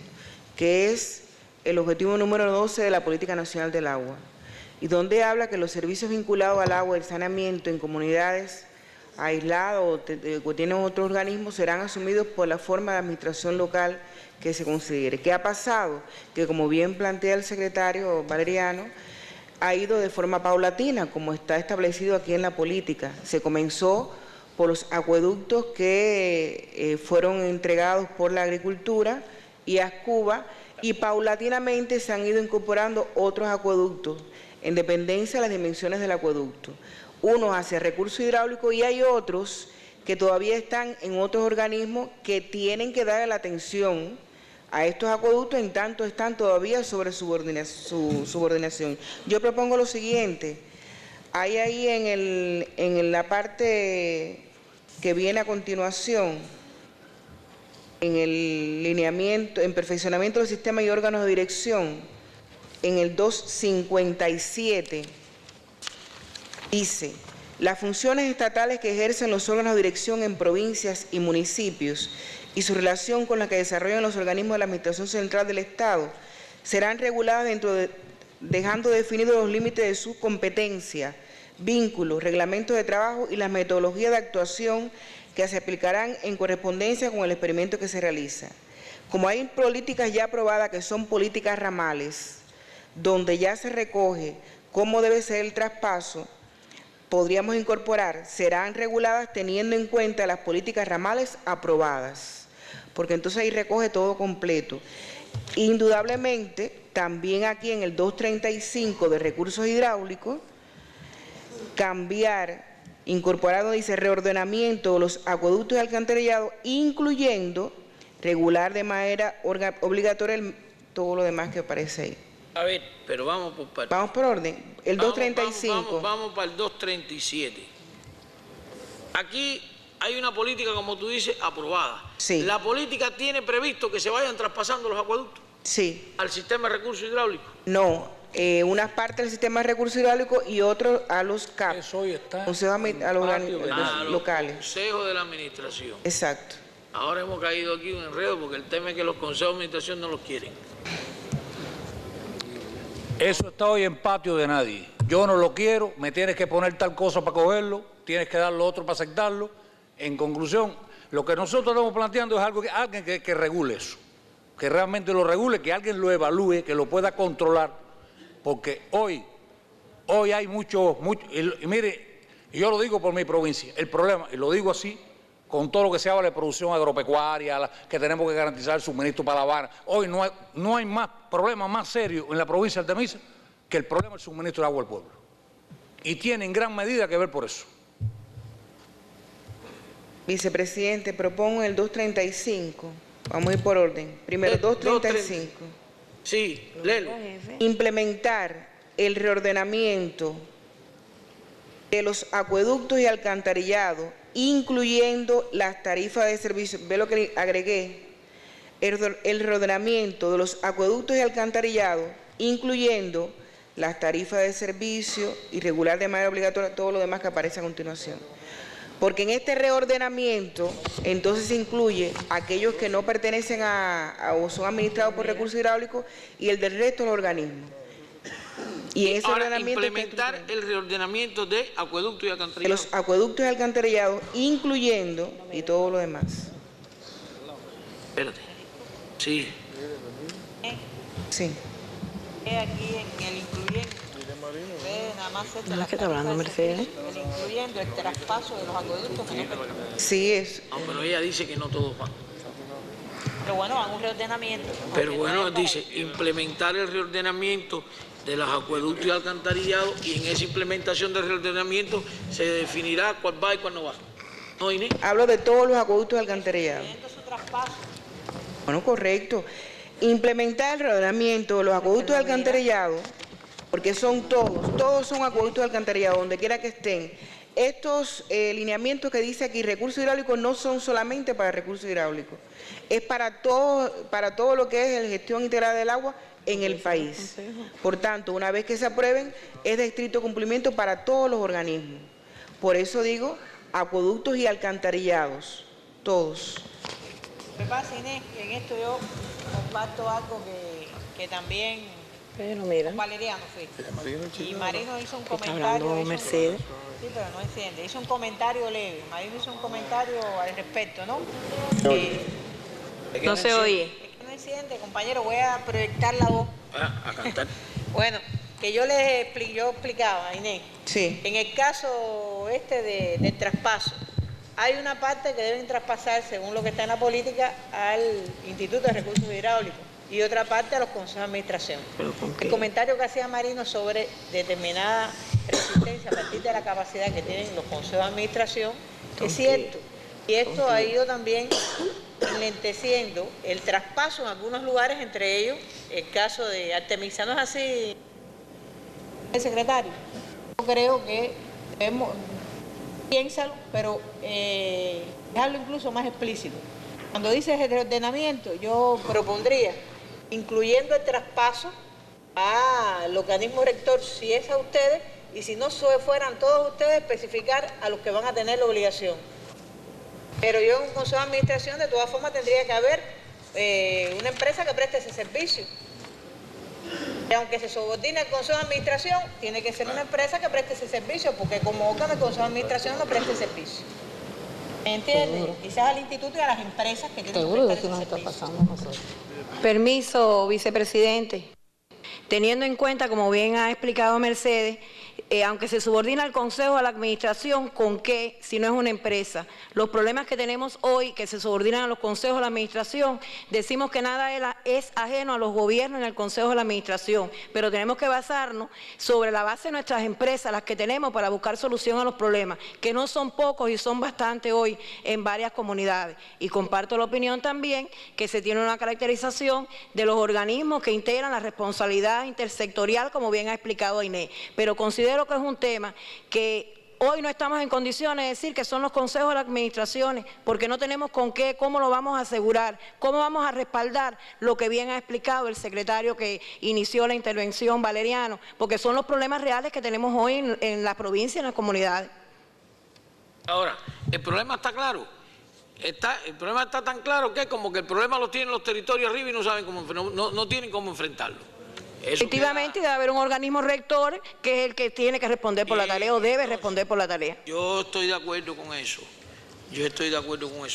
que es el objetivo número 12 de la Política Nacional del Agua, y donde habla que los servicios vinculados al agua y el saneamiento en comunidades aisladas o tienen otros organismos serán asumidos por la forma de administración local que se considere. ¿Qué ha pasado? Que, como bien plantea el secretario Valeriano, ha ido de forma paulatina, como está establecido aquí en la política. Se comenzó por los acueductos que fueron entregados por la agricultura y ASCUBA, y paulatinamente se han ido incorporando otros acueductos en dependencia de las dimensiones del acueducto. Unos hacia recurso hidráulico y hay otros que todavía están en otros organismos que tienen que dar la atención a estos acueductos en tanto están todavía sobre su subordinación. Yo propongo lo siguiente: hay ahí en la parte que viene a continuación, en el lineamiento, en perfeccionamiento del sistema y órganos de dirección, en el 257, dice: las funciones estatales que ejercen los órganos de dirección en provincias y municipios y su relación con la que desarrollan los organismos de la Administración Central del Estado serán reguladas dejando definidos los límites de su competencia, vínculos, reglamentos de trabajo y las metodologías de actuación que se aplicarán en correspondencia con el experimento que se realiza. Como hay políticas ya aprobadas que son políticas ramales, donde ya se recoge cómo debe ser el traspaso, podríamos incorporar, serán reguladas teniendo en cuenta las políticas ramales aprobadas, porque entonces ahí recoge todo completo. Indudablemente, también aquí en el 235 de recursos hidráulicos, incorporar donde dice reordenamiento de los acueductos y alcantarillados, incluyendo regular de manera obligatoria todo lo demás que aparece ahí. A ver, pero vamos por partes. Vamos por orden. El 235. Vamos para el 237. Aquí hay una política, como tú dices, aprobada. Sí. ¿La política tiene previsto que se vayan traspasando los acueductos? Sí. ¿Al sistema de recursos hidráulicos? No, unas partes del sistema de recursos hidráulicos y otros a los CAP, a los locales. Consejo de la Administración. Exacto. Ahora hemos caído aquí un enredo porque el tema es que los consejos de administración no los quieren. Eso está hoy en patio de nadie. Yo no lo quiero, me tienes que poner tal cosa para cogerlo, tienes que dar lo otro para aceptarlo. En conclusión, lo que nosotros estamos planteando es algo alguien que regule eso, que realmente lo regule, que alguien lo evalúe, que lo pueda controlar, porque hoy hay mucho, y mire, yo lo digo por mi provincia, el problema, y lo digo así, con todo lo que se habla de producción agropecuaria, que tenemos que garantizar el suministro para La Habana. Hoy no hay más problema más serio en la provincia de Artemisa que el problema del suministro de agua al pueblo. Y tiene en gran medida que ver por eso. Vicepresidente, propongo el 235. Vamos a ir por orden. Primero, 235. Sí, léelo. Implementar el reordenamiento de los acueductos y alcantarillados, incluyendo las tarifas de servicio. Ve lo que agregué. El reordenamiento de los acueductos y alcantarillados, incluyendo las tarifas de servicio y regular de manera obligatoria todo lo demás que aparece a continuación. Porque en este reordenamiento, entonces se incluye aquellos que no pertenecen o son administrados por recursos hidráulicos y el del resto de los organismos. Y en ese ahora, implementar el reordenamiento de acueductos y alcantarillados. De los acueductos y alcantarillados, incluyendo y todo lo demás. Espérate. Sí. Sí. Aquí en el incluyendo. Nada más ¿De qué está hablando, Mercedes? Incluyendo el traspaso de los acueductos. Sí, es. No, pero ella dice que no todos van. Pero bueno, van un reordenamiento. Pero bueno, dice implementar el reordenamiento de los acueductos y alcantarillados, y en esa implementación del reordenamiento se definirá cuál va y cuál no va. ¿No, Inés? Hablo de todos los acueductos y alcantarillados. Bueno, correcto. Implementar el reordenamiento de los acueductos y alcantarillados, porque son todos son acueductos y alcantarillados, donde quiera que estén. Estos lineamientos que dice aquí, recursos hidráulicos, no son solamente para recursos hidráulicos, es para todo lo que es la gestión integrada del agua en el país. Por tanto, una vez que se aprueben, es de estricto cumplimiento para todos los organismos. Por eso digo, acueductos y alcantarillados, todos. Me pasa, Inés, que en esto yo comparto algo que también Pero mira. Valeriano fue. Y Marino hizo un Está comentario. hablando Mercedes. Sí, pero no enciende. Hizo un comentario leve. Marino hizo un comentario al respecto, ¿no? No se oye. Es que no enciende, compañero. Voy a proyectar la voz. A cantar. Bueno, que yo explicaba, Inés. Sí. En el caso del traspaso, hay una parte que deben traspasar, según lo que está en la política, al Instituto de Recursos Hidráulicos y otra parte a los consejos de administración. El comentario que hacía Marino sobre determinada resistencia a partir de la capacidad que tienen los consejos de administración es cierto. Y esto ha ido también enlenteciendo el traspaso en algunos lugares, entre ellos el caso de Artemisa. ¿No es así, el secretario? Yo creo que debemos, piénsalo, pero dejarlo incluso más explícito. Cuando dices el reordenamiento, yo propondría, incluyendo el traspaso al organismo rector, si es a ustedes, y si no fueran todos ustedes, especificar a los que van a tener la obligación. Pero yo en un consejo de administración, de todas formas, tendría que haber una empresa que preste ese servicio. Y aunque se subordine al consejo de administración, tiene que ser una empresa que preste ese servicio, porque como órgano el consejo de administración no preste servicio. ¿Me entiendes? Quizás al instituto y a las empresas que tienen que prestar ese servicio. Permiso, vicepresidente. Teniendo en cuenta, como bien ha explicado Mercedes, aunque se subordina al Consejo, a la Administración, ¿con qué si no es una empresa? Los problemas que tenemos hoy, que se subordinan a los consejos de la Administración, decimos que nada es ajeno a los gobiernos ni al Consejo de la Administración, pero tenemos que basarnos sobre la base de nuestras empresas, las que tenemos, para buscar solución a los problemas, que no son pocos y son bastantes hoy en varias comunidades. Y comparto la opinión también que se tiene una caracterización de los organismos que integran la responsabilidad intersectorial, como bien ha explicado Inés, pero considero que es un tema que hoy no estamos en condiciones de decir que son los consejos de las administraciones, porque no tenemos con qué, cómo lo vamos a asegurar, cómo vamos a respaldar lo que bien ha explicado el secretario que inició la intervención, Valeriano, porque son los problemas reales que tenemos hoy en la provincia y en las comunidades. Ahora, el problema está claro. El problema está tan claro que como que el problema lo tienen los territorios arriba y no saben cómo, no tienen cómo enfrentarlo. Efectivamente, debe haber un organismo rector que es el que tiene que responder por la tarea o debe responder por la tarea. Yo estoy de acuerdo con eso.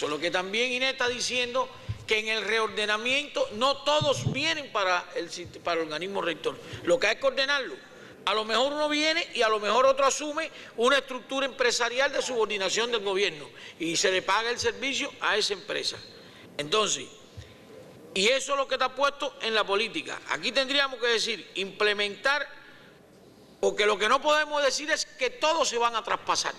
Lo que también Inés está diciendo, que en el reordenamiento no todos vienen para el organismo rector. Lo que hay que ordenarlo. A lo mejor uno viene y a lo mejor otro asume una estructura empresarial de subordinación del gobierno y se le paga el servicio a esa empresa. Entonces, y eso es lo que está puesto en la política. Aquí tendríamos que decir, implementar, porque lo que no podemos decir es que todos se van a traspasar,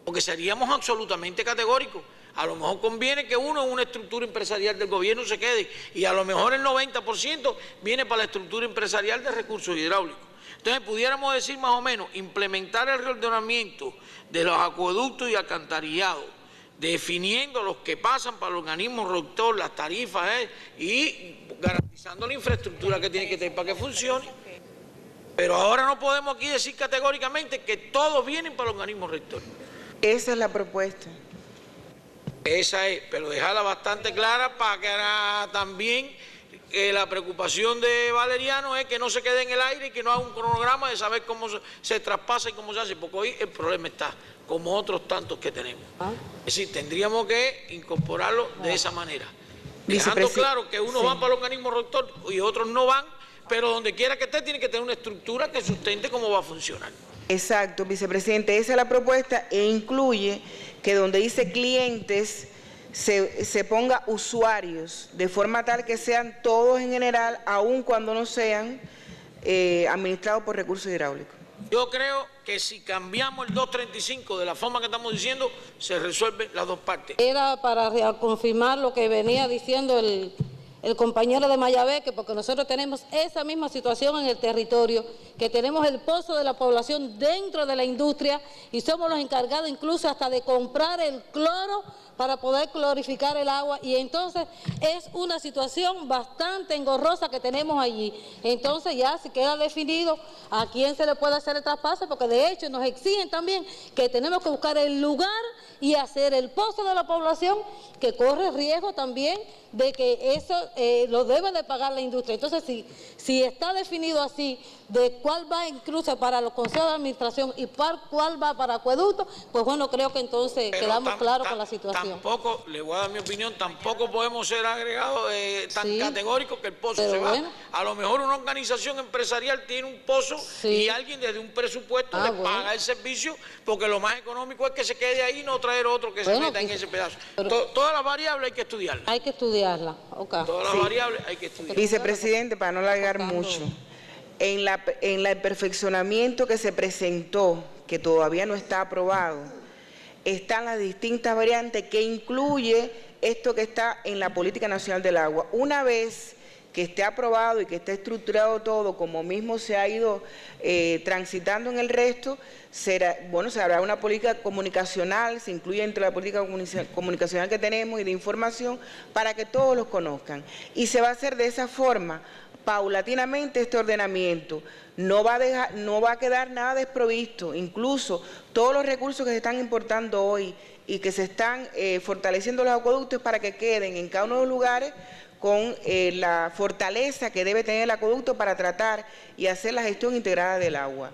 porque seríamos absolutamente categóricos. A lo mejor conviene que uno en una estructura empresarial del gobierno se quede y a lo mejor el 90% viene para la estructura empresarial de recursos hidráulicos. Entonces pudiéramos decir más o menos, implementar el reordenamiento de los acueductos y alcantarillados, definiendo los que pasan para el organismo rector, las tarifas y garantizando la infraestructura que tiene que tener para que funcione. Pero ahora no podemos aquí decir categóricamente que todos vienen para el organismo rector. Esa es la propuesta. Esa es, pero dejarla bastante clara para que también la preocupación de Valeriano es que no se quede en el aire y que no haga un cronograma de saber cómo se traspasa y cómo se hace, porque hoy el problema está, como otros tantos que tenemos. Es decir, tendríamos que incorporarlo de esa manera, dejando claro que unos van para el organismo rector y otros no van, pero donde quiera que esté tiene que tener una estructura que sustente cómo va a funcionar. Exacto, vicepresidente, esa es la propuesta e incluye que donde dice clientes se ponga usuarios, de forma tal que sean todos en general, aun cuando no sean administrados por recursos hidráulicos. Yo creo que si cambiamos el 235 de la forma que estamos diciendo, se resuelven las dos partes. Era para confirmar lo que venía diciendo el compañero de Mayabeque, porque nosotros tenemos esa misma situación en el territorio, que tenemos el pozo de la población dentro de la industria y somos los encargados incluso hasta de comprar el cloro para poder clorificar el agua, y entonces es una situación bastante engorrosa que tenemos allí. Entonces ya se queda definido a quién se le puede hacer el traspaso, porque de hecho nos exigen también que tenemos que buscar el lugar y hacer el pozo de la población, que corre riesgo también de que eso lo debe de pagar la industria. Entonces, si está definido así, de cuál va incluso para los consejos de administración y cuál va para acueducto, pues bueno, creo que entonces quedamos claros con la situación. Tampoco, le voy a dar mi opinión, tampoco podemos ser agregados tan categóricos que el pozo se va. A lo mejor una organización empresarial tiene un pozo y alguien desde un presupuesto le paga el servicio, porque lo más económico es que se quede ahí y no traer otro que se meta en ese pedazo. Todas las variables hay que estudiarlas. Hay que estudiarlas. Todas las variables hay que estudiarlas. Vicepresidente, para no alargar mucho, en el perfeccionamiento que se presentó, que todavía no está aprobado, están las distintas variantes que incluye esto que está en la Política Nacional del Agua. Una vez que esté aprobado y que esté estructurado todo, como mismo se ha ido transitando en el resto, se hará una política comunicacional, se incluye entre la política comunicacional que tenemos y de información, para que todos los conozcan. Y se va a hacer de esa forma, paulatinamente, este ordenamiento. No va a quedar nada desprovisto, incluso todos los recursos que se están importando hoy y que se están fortaleciendo los acueductos para que queden en cada uno de los lugares con la fortaleza que debe tener el acueducto para tratar y hacer la gestión integrada del agua.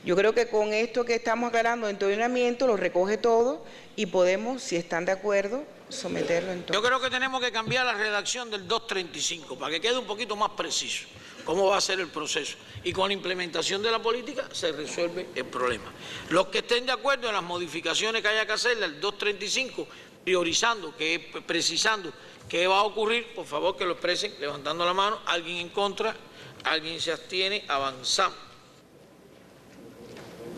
Yo creo que con esto que estamos aclarando en todo ordenamiento lo recoge todo y podemos, si están de acuerdo, someterlo entonces. Yo creo que tenemos que cambiar la redacción del 235 para que quede un poquito más preciso cómo va a ser el proceso, y con la implementación de la política se resuelve el problema. Los que estén de acuerdo en las modificaciones que haya que hacerle al 235, priorizando, precisando qué va a ocurrir, por favor que lo expresen levantando la mano. Alguien en contra, alguien se abstiene, avanzamos.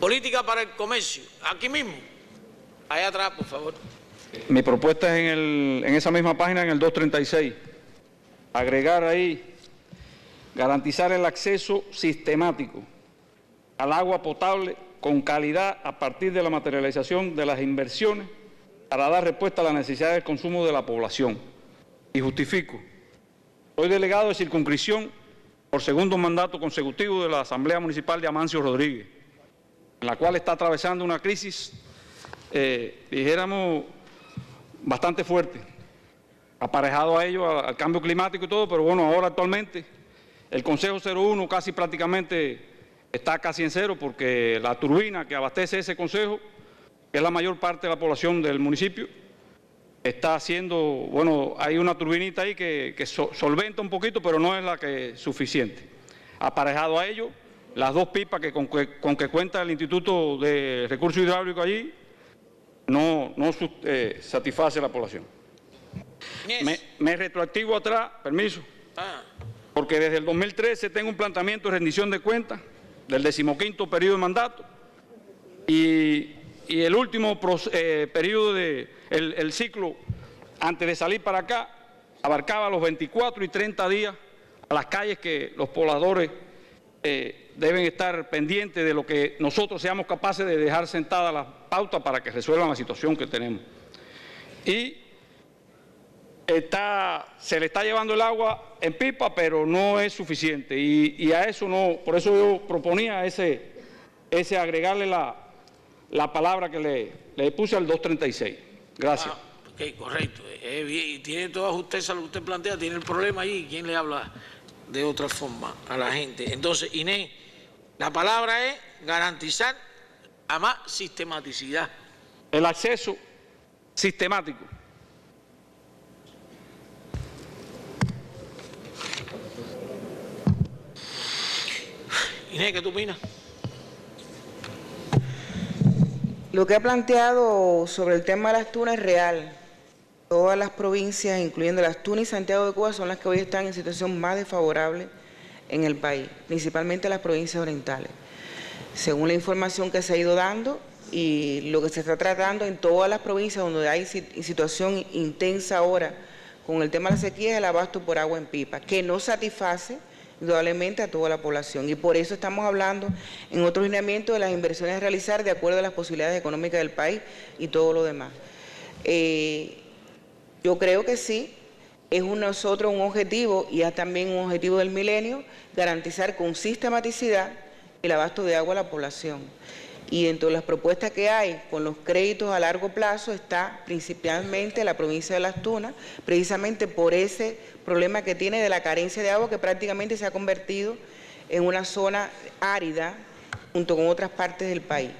Política para el comercio, aquí mismo, allá atrás, por favor. Mi propuesta es en esa misma página, en el 236, agregar ahí, garantizar el acceso sistemático al agua potable con calidad a partir de la materialización de las inversiones para dar respuesta a las necesidades del consumo de la población. Y justifico, soy delegado de circunscripción por segundo mandato consecutivo de la Asamblea Municipal de Amancio Rodríguez, en la cual está atravesando una crisis, dijéramos, bastante fuerte, aparejado a ello, al cambio climático y todo, pero bueno, ahora actualmente el Consejo 01 casi prácticamente está casi en cero, porque la turbina que abastece ese consejo, que es la mayor parte de la población del municipio, está haciendo, bueno, hay una turbinita ahí que solventa un poquito, pero no es la que es suficiente. Aparejado a ello, las dos pipas con que cuenta el Instituto de Recursos Hidráulicos allí, no satisface a la población. Me retroactivo atrás, permiso, porque desde el 2013 tengo un planteamiento de rendición de cuentas del 15º periodo de mandato, y el último periodo el ciclo antes de salir para acá abarcaba los 24 y 30 días a las calles que los pobladores deben estar pendientes de lo que nosotros seamos capaces de dejar sentada las pautas para que resuelvan la situación que tenemos. Y se le está llevando el agua en pipa, pero no es suficiente, y a eso no, por eso yo proponía ese agregarle la palabra que le puse al 236. Gracias. Ok, correcto. Y tiene toda justeza lo que usted plantea, tiene el problema ahí. ¿Quién le habla de otra forma a la gente? Entonces, Inés, la palabra es garantizar a más sistematicidad. El acceso sistemático. Inés, ¿qué tú opinas? Lo que ha planteado sobre el tema de las tunas es real. Todas las provincias, incluyendo las Tunas y Santiago de Cuba, son las que hoy están en situación más desfavorable en el país, principalmente las provincias orientales. Según la información que se ha ido dando y lo que se está tratando en todas las provincias donde hay situación intensa ahora con el tema de la sequía, es el abasto por agua en pipa, que no satisface indudablemente a toda la población, y por eso estamos hablando en otro lineamiento de las inversiones a realizar de acuerdo a las posibilidades económicas del país y todo lo demás. Yo creo que sí, es nosotros un objetivo y es también un objetivo del milenio garantizar con sistematicidad el abasto de agua a la población. Y dentro de las propuestas que hay con los créditos a largo plazo está principalmente la provincia de Las Tunas, precisamente por ese problema que tiene de la carencia de agua que prácticamente se ha convertido en una zona árida junto con otras partes del país.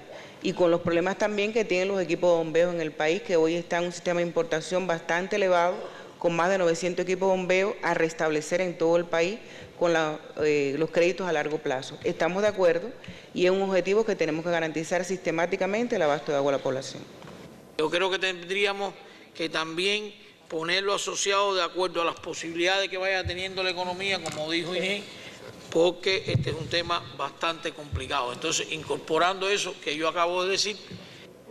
Y con los problemas también que tienen los equipos de bombeo en el país, que hoy está en un sistema de importación bastante elevado, con más de 900 equipos de bombeo a restablecer en todo el país con los créditos a largo plazo. Estamos de acuerdo y es un objetivo que tenemos que garantizar sistemáticamente el abasto de agua a la población. Yo creo que tendríamos que también ponerlo asociado de acuerdo a las posibilidades que vaya teniendo la economía, como dijo Inés, porque este es un tema bastante complicado. Entonces, incorporando eso que yo acabo de decir,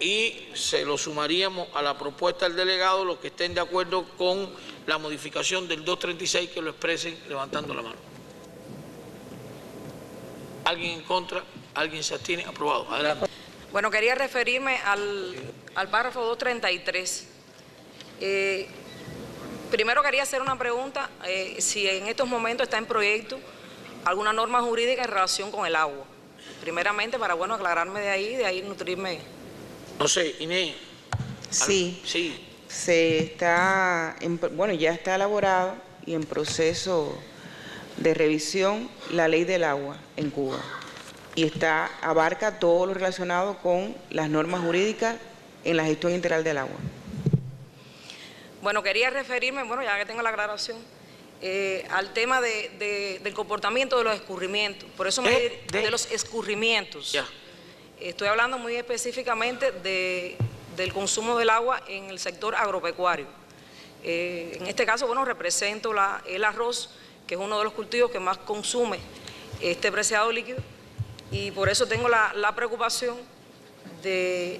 y se lo sumaríamos a la propuesta del delegado los que estén de acuerdo con la modificación del 236, que lo expresen levantando la mano. ¿Alguien en contra? ¿Alguien se abstiene? Aprobado. Adelante. Bueno, quería referirme al párrafo 233. Primero quería hacer una pregunta, si en estos momentos está en proyecto alguna norma jurídica en relación con el agua. Primeramente, para, bueno, aclararme de ahí nutrirme. No sé, Inés. Sí, sí. Ya está elaborado y en proceso de revisión la ley del agua en Cuba. Y abarca todo lo relacionado con las normas jurídicas en la gestión integral del agua. Bueno, quería referirme, bueno, ya que tengo la aclaración, al tema del comportamiento de los escurrimientos. Por eso de los escurrimientos. Ya. Estoy hablando muy específicamente del consumo del agua en el sector agropecuario. En este caso, bueno, represento el arroz, que es uno de los cultivos que más consume este preciado líquido, y por eso tengo la preocupación de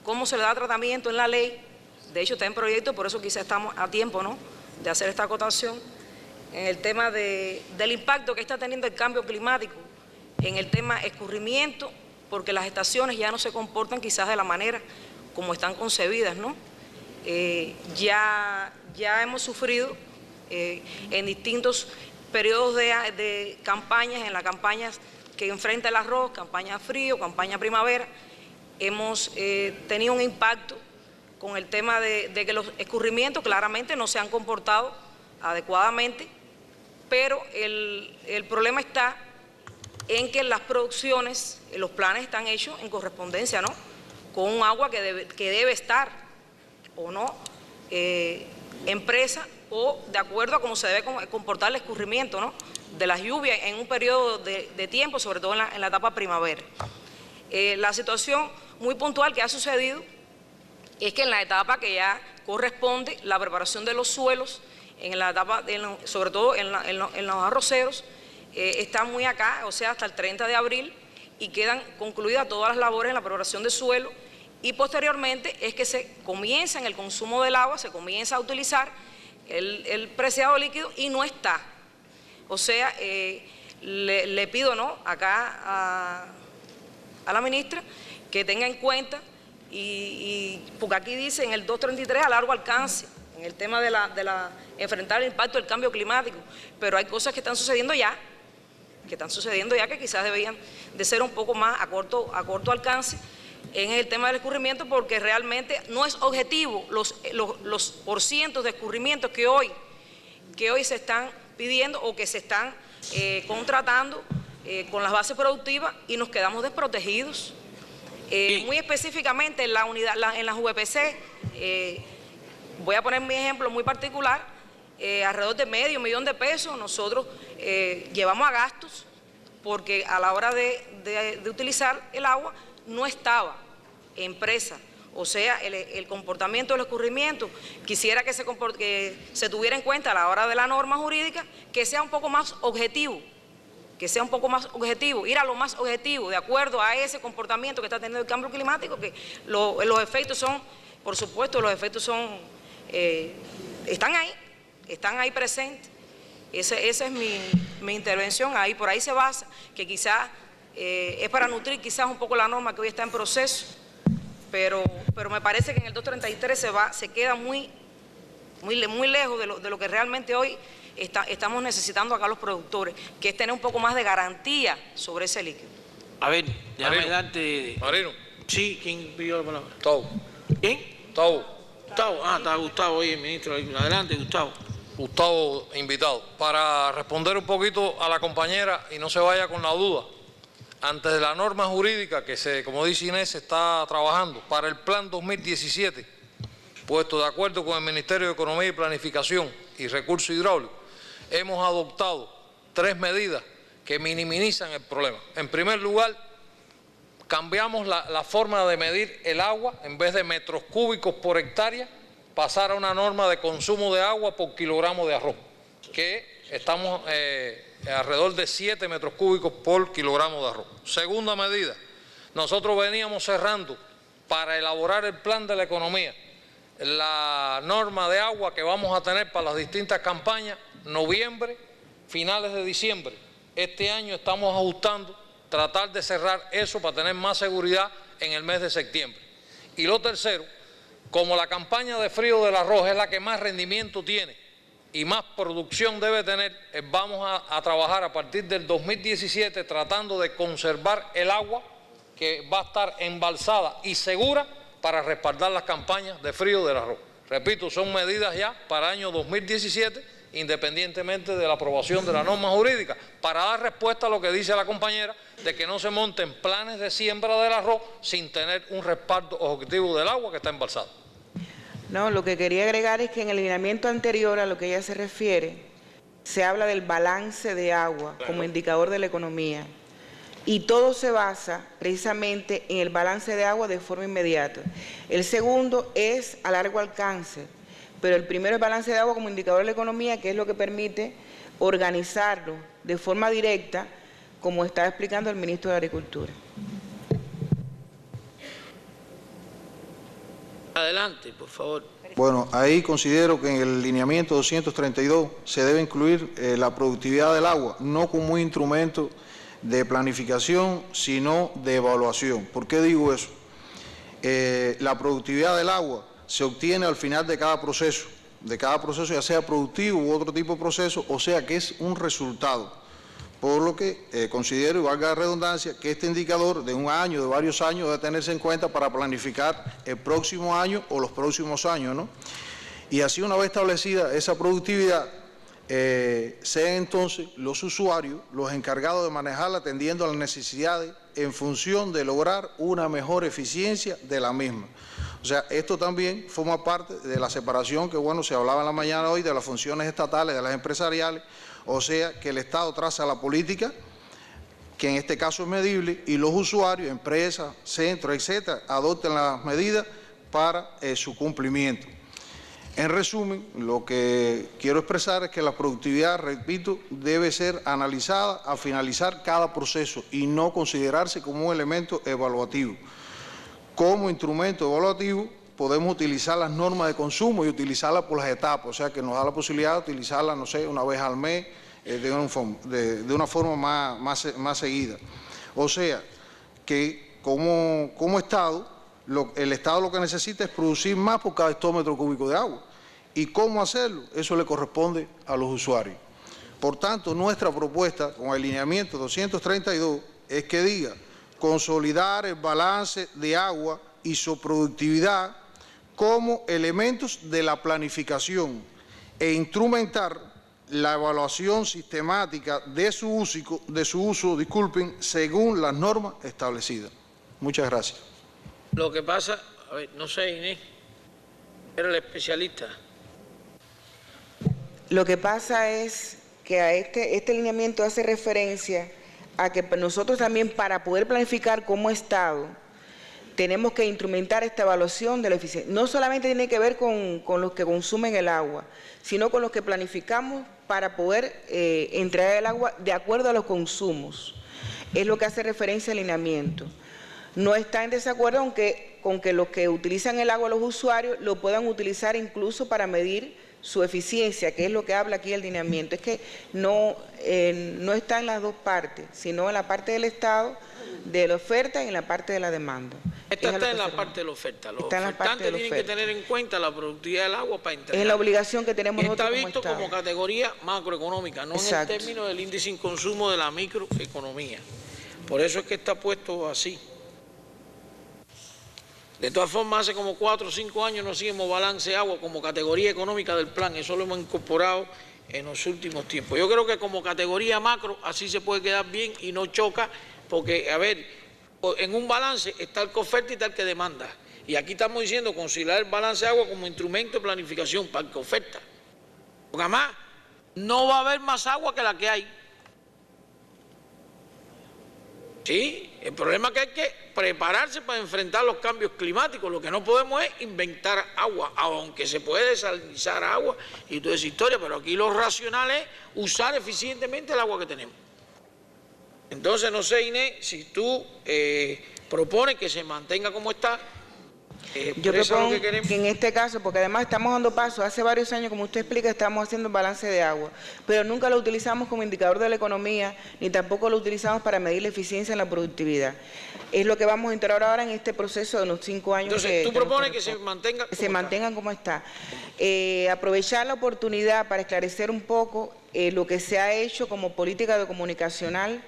cómo se le da tratamiento en la ley. De hecho, está en proyecto, por eso quizá estamos a tiempo, ¿no?, de hacer esta acotación en el tema del impacto que está teniendo el cambio climático en el tema escurrimiento, porque las estaciones ya no se comportan quizás de la manera como están concebidas, ¿no? Ya hemos sufrido en distintos periodos de campañas, en las campañas que enfrenta el arroz, campaña frío, campaña primavera, hemos tenido un impacto con el tema de que los escurrimientos claramente no se han comportado adecuadamente, pero el problema está en que las producciones, los planes están hechos en correspondencia, ¿no?, con un agua que debe estar o no en presa o de acuerdo a cómo se debe comportar el escurrimiento, ¿no?, de las lluvias en un periodo de tiempo, sobre todo en la etapa primavera. La situación muy puntual que ha sucedido es que en la etapa que ya corresponde la preparación de los suelos, en la etapa, sobre todo en los arroceros, está muy acá, o sea, hasta el 30 de abril, y quedan concluidas todas las labores en la preparación de suelo, y posteriormente es que se comienza en el consumo del agua, se comienza a utilizar el preciado líquido y no está. O sea, le pido, ¿no?, acá a la ministra que tenga en cuenta, porque aquí dice en el 233 a largo alcance, en el tema de enfrentar el impacto del cambio climático, pero hay cosas que están sucediendo ya, que quizás deberían de ser un poco más a corto alcance en el tema del escurrimiento, porque realmente no es objetivo los porcientos de escurrimientos que hoy se están pidiendo o que se están contratando con las bases productivas, y nos quedamos desprotegidos. Muy específicamente en las VPC, voy a poner mi ejemplo muy particular, alrededor de $500,000 de pesos nosotros llevamos a gastos porque a la hora de utilizar el agua no estaba en presa. O sea, el comportamiento del escurrimiento, quisiera que se tuviera en cuenta a la hora de la norma jurídica, que sea un poco más objetivo, ir a lo más objetivo, de acuerdo a ese comportamiento que está teniendo el cambio climático, que los efectos son, por supuesto, están ahí presentes. Esa es mi intervención, por ahí se basa, que quizás es para nutrir quizás un poco la norma que hoy está en proceso, pero me parece que en el 233 se queda muy lejos de lo que realmente hoy estamos necesitando acá los productores, que es tener un poco más de garantía sobre ese líquido. A ver, déjame Marino. darte... Marino. Sí, ¿quién pidió la palabra? Gustavo. ¿Quién? Gustavo. Gustavo, está Gustavo ahí, el ministro. Adelante, Gustavo. Gustavo, invitado. Para responder un poquito a la compañera y no se vaya con la duda, antes de la norma jurídica que como dice Inés, se está trabajando para el plan 2017, puesto de acuerdo con el Ministerio de Economía y Planificación y Recursos Hidráulicos, hemos adoptado 3 medidas que minimizan el problema. En primer lugar, cambiamos la forma de medir el agua, en vez de metros cúbicos por hectárea, pasar a una norma de consumo de agua por kilogramo de arroz, que estamos alrededor de 7 metros cúbicos por kilogramo de arroz. Segunda medida, nosotros veníamos cerrando para elaborar el plan de la economía, la norma de agua que vamos a tener para las distintas campañas, noviembre, finales de diciembre. Este año estamos ajustando, tratar de cerrar eso para tener más seguridad en el mes de septiembre. Y lo tercero, como la campaña de frío del arroz es la que más rendimiento tiene y más producción debe tener, vamos a trabajar a partir del 2017 tratando de conservar el agua que va a estar embalsada y segura para respaldar las campañas de frío del arroz. Repito, son medidas ya para el año 2017, independientemente de la aprobación de la norma jurídica, para dar respuesta a lo que dice la compañera, de que no se monten planes de siembra del arroz sin tener un respaldo objetivo del agua que está embalsada. No, lo que quería agregar es que en el lineamiento anterior a lo que ella se refiere, se habla del balance de agua como indicador de la economía. Y todo se basa precisamente en el balance de agua de forma inmediata. El segundo es a largo alcance, pero el primero es balance de agua como indicador de la economía, que es lo que permite organizarlo de forma directa, como está explicando el ministro de Agricultura. Adelante, por favor. Bueno, ahí considero que en el lineamiento 232 se debe incluir la productividad del agua, no como un instrumento de planificación, sino de evaluación. ¿Por qué digo eso? La productividad del agua se obtiene al final de cada proceso ya sea productivo u otro tipo de proceso, o sea que es un resultado. Por lo que considero, y valga la redundancia, que este indicador de un año, de varios años, debe tenerse en cuenta para planificar el próximo año o los próximos años, ¿no? Y así, una vez establecida esa productividad, sean entonces los usuarios los encargados de manejarla atendiendo a las necesidades en función de lograr una mejor eficiencia de la misma. O sea, esto también forma parte de la separación que, bueno, se hablaba en la mañana hoy de las funciones estatales, de las empresariales, o sea, que el Estado traza la política, que en este caso es medible, y los usuarios, empresas, centros, etcétera, adopten las medidas para su cumplimiento. En resumen, lo que quiero expresar es que la productividad, repito, debe ser analizada al finalizar cada proceso y no considerarse como un elemento evaluativo. Como instrumento evaluativo podemos utilizar las normas de consumo y utilizarlas por las etapas, o sea que nos da la posibilidad de utilizarlas, no sé, una vez al mes, de una forma más seguida. O sea que como Estado, el Estado lo que necesita es producir más por cada hectómetro cúbico de agua. ¿Y cómo hacerlo? Eso le corresponde a los usuarios. Por tanto, nuestra propuesta con el lineamiento 232 es que diga consolidar el balance de agua y su productividad como elementos de la planificación e instrumentar la evaluación sistemática de su uso, según las normas establecidas. Muchas gracias. Lo que pasa, a ver, no sé, Inés, era el especialista. Lo que pasa es que a este lineamiento hace referencia a que nosotros también, para poder planificar como Estado, tenemos que instrumentar esta evaluación de la eficiencia. No solamente tiene que ver con los que consumen el agua, sino con los que planificamos para poder entregar el agua de acuerdo a los consumos. Es lo que hace referencia al lineamiento. No está en desacuerdo con que los que utilizan el agua, los usuarios, lo puedan utilizar incluso para medir su eficiencia, que es lo que habla aquí el lineamiento. Es que no está en las dos partes, sino en la parte del Estado, de la oferta y en la parte de la demanda. Esta está en la parte de la oferta. Los ofertantes tienen que tener en cuenta la productividad del agua para entregar. Es la obligación que tenemos nosotros como Estado. Está visto como categoría macroeconómica, no en el término del índice sin consumo de la microeconomía. Por eso es que está puesto así. De todas formas, hace como 4 o 5 años no hacíamos balance de agua como categoría económica del plan. Eso lo hemos incorporado en los últimos tiempos. Yo creo que como categoría macro así se puede quedar bien y no choca, porque, a ver, en un balance está el que oferta y está el que demanda. Y aquí estamos diciendo considerar el balance de agua como instrumento de planificación para el que oferta. Porque además no va a haber más agua que la que hay. Sí, el problema es que hay que prepararse para enfrentar los cambios climáticos. Lo que no podemos es inventar agua, aunque se puede desalinizar agua y toda esa historia, pero aquí lo racional es usar eficientemente el agua que tenemos. Entonces, no sé, Inés, si tú propones que se mantenga como está. Yo propongo que en este caso, porque además estamos dando paso, hace varios años, como usted explica, estamos haciendo balance de agua, pero nunca lo utilizamos como indicador de la economía, ni tampoco lo utilizamos para medir la eficiencia en la productividad. Es lo que vamos a integrar ahora en este proceso de los 5 años. Entonces, tú propones que se mantenga como mantengan como está. Aprovechar la oportunidad para esclarecer un poco lo que se ha hecho como política comunicacional,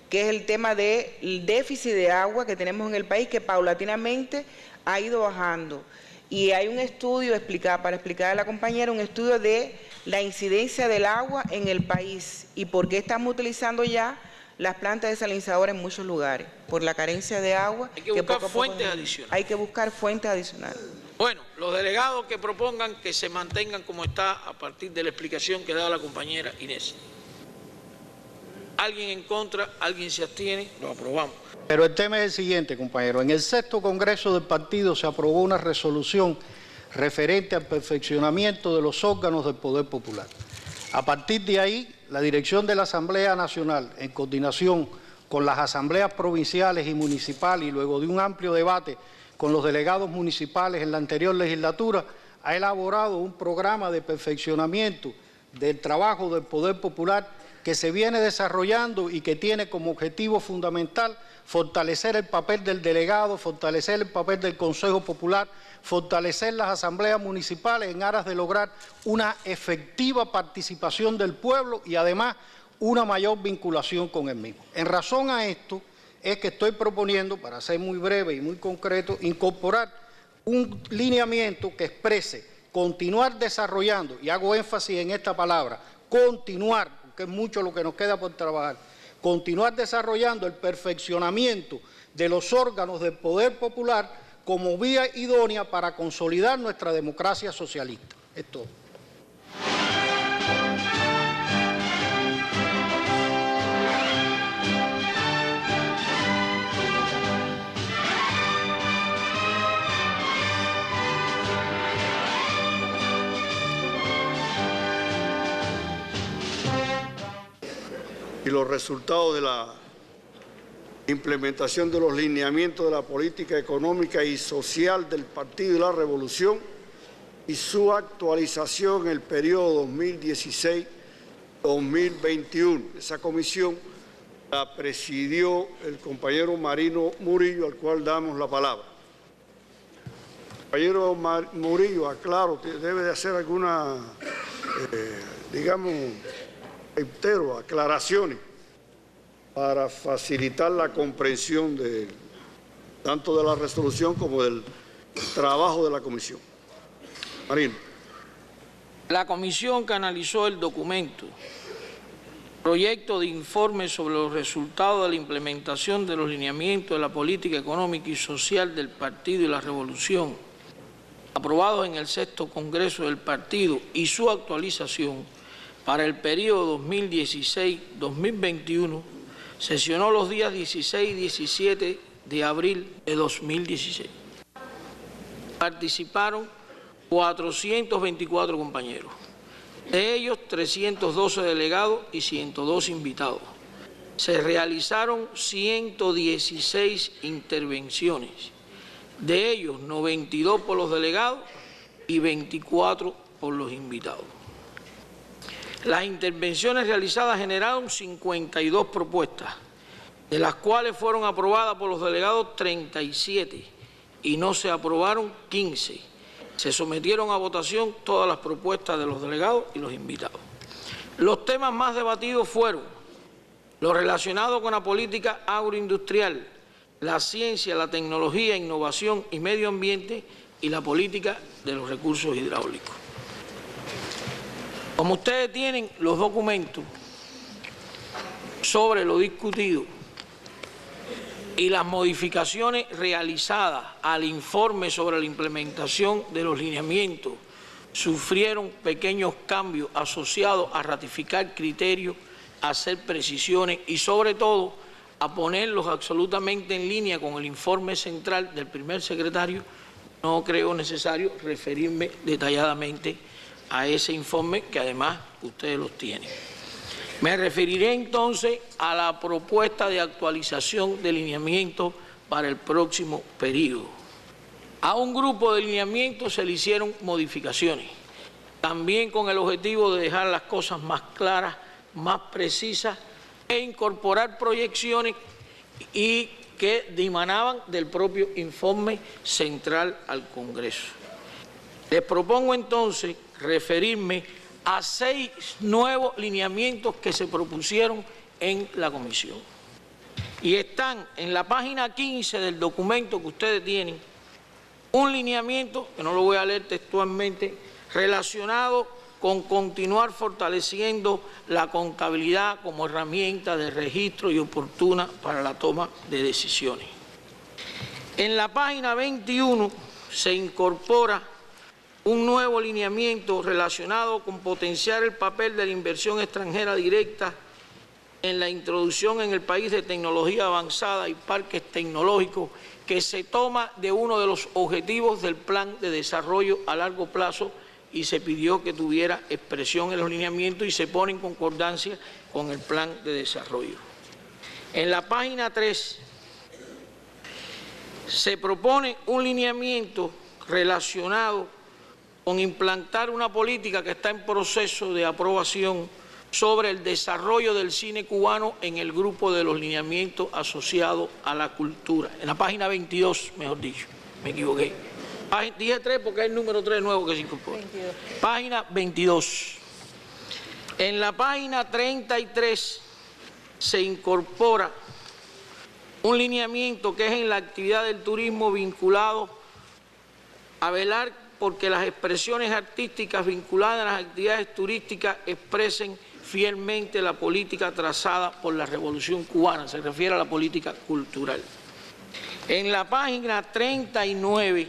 que es el tema del déficit de agua que tenemos en el país, que paulatinamente ha ido bajando. Y hay un estudio, para explicar a la compañera, un estudio de la incidencia del agua en el país y por qué estamos utilizando ya las plantas desalinizadoras en muchos lugares, por la carencia de agua. Hay que buscar fuentes adicionales. Hay que buscar fuentes adicionales. Bueno, los delegados que propongan que se mantengan como está a partir de la explicación que da la compañera Inés. ¿Alguien en contra? ¿Alguien se abstiene? Lo aprobamos. Pero el tema es el siguiente, compañero. En el 6º Congreso del Partido se aprobó una resolución referente al perfeccionamiento de los órganos del Poder Popular. A partir de ahí, la dirección de la Asamblea Nacional, en coordinación con las asambleas provinciales y municipales y luego de un amplio debate con los delegados municipales en la anterior legislatura, ha elaborado un programa de perfeccionamiento del trabajo del Poder Popular que se viene desarrollando y que tiene como objetivo fundamental fortalecer el papel del delegado, fortalecer el papel del Consejo Popular, fortalecer las asambleas municipales en aras de lograr una efectiva participación del pueblo y además una mayor vinculación con el mismo. En razón a esto es que estoy proponiendo, para ser muy breve y muy concreto, incorporar un lineamiento que exprese continuar desarrollando, y hago énfasis en esta palabra, continuar, que es mucho lo que nos queda por trabajar, continuar desarrollando el perfeccionamiento de los órganos del Poder Popular como vía idónea para consolidar nuestra democracia socialista. Es todo. Y los resultados de la implementación de los lineamientos de la política económica y social del Partido de la Revolución y su actualización en el periodo 2016-2021. Esa comisión la presidió el compañero Marino Murillo, al cual damos la palabra. Compañero Murillo, aclaro, debe de hacer alguna, aclaraciones para facilitar la comprensión tanto de la resolución como del trabajo de la comisión. Marino. La comisión que analizó el documento, proyecto de informe sobre los resultados de la implementación de los lineamientos de la política económica y social del Partido y la Revolución, aprobados en el 6º Congreso del Partido y su actualización, para el periodo 2016-2021, sesionó los días 16 y 17 de abril de 2016. Participaron 424 compañeros, de ellos 312 delegados y 102 invitados. Se realizaron 116 intervenciones, de ellos 92 por los delegados y 24 por los invitados. Las intervenciones realizadas generaron 52 propuestas, de las cuales fueron aprobadas por los delegados 37 y no se aprobaron 15. Se sometieron a votación todas las propuestas de los delegados y los invitados. Los temas más debatidos fueron lo relacionado con la política agroindustrial, la ciencia, la tecnología, innovación y medio ambiente y la política de los recursos hidráulicos. Como ustedes tienen los documentos sobre lo discutido y las modificaciones realizadas al informe sobre la implementación de los lineamientos, sufrieron pequeños cambios asociados a ratificar criterios, a hacer precisiones y sobre todo a ponerlos absolutamente en línea con el informe central del primer secretario. No creo necesario referirme detalladamente a ese informe, que además ustedes los tienen. Me referiré entonces a la propuesta de actualización de lineamientos para el próximo periodo. A un grupo de lineamientos se le hicieron modificaciones, también con el objetivo de dejar las cosas más claras, más precisas e incorporar proyecciones y que dimanaban del propio informe central al Congreso. Les propongo entonces referirme a 6 nuevos lineamientos que se propusieron en la comisión. Y están en la página 15 del documento que ustedes tienen, un lineamiento, que no lo voy a leer textualmente, relacionado con continuar fortaleciendo la contabilidad como herramienta de registro y oportuna para la toma de decisiones. En la página 21 se incorpora un nuevo lineamiento relacionado con potenciar el papel de la inversión extranjera directa en la introducción en el país de tecnología avanzada y parques tecnológicos, que se toma de uno de los objetivos del Plan de Desarrollo a Largo Plazo y se pidió que tuviera expresión en los lineamientos y se pone en concordancia con el Plan de Desarrollo. En la página 3 se propone un lineamiento relacionado con implantar una política que está en proceso de aprobación sobre el desarrollo del cine cubano en el grupo de los lineamientos asociados a la cultura. En la página 22, mejor dicho, me equivoqué. Dije 3 porque es el número 3 nuevo que se incorpora. 22. Página 22. En la página 33 se incorpora un lineamiento que es en la actividad del turismo vinculado a velar porque las expresiones artísticas vinculadas a las actividades turísticas expresen fielmente la política trazada por la Revolución Cubana, se refiere a la política cultural. En la página 39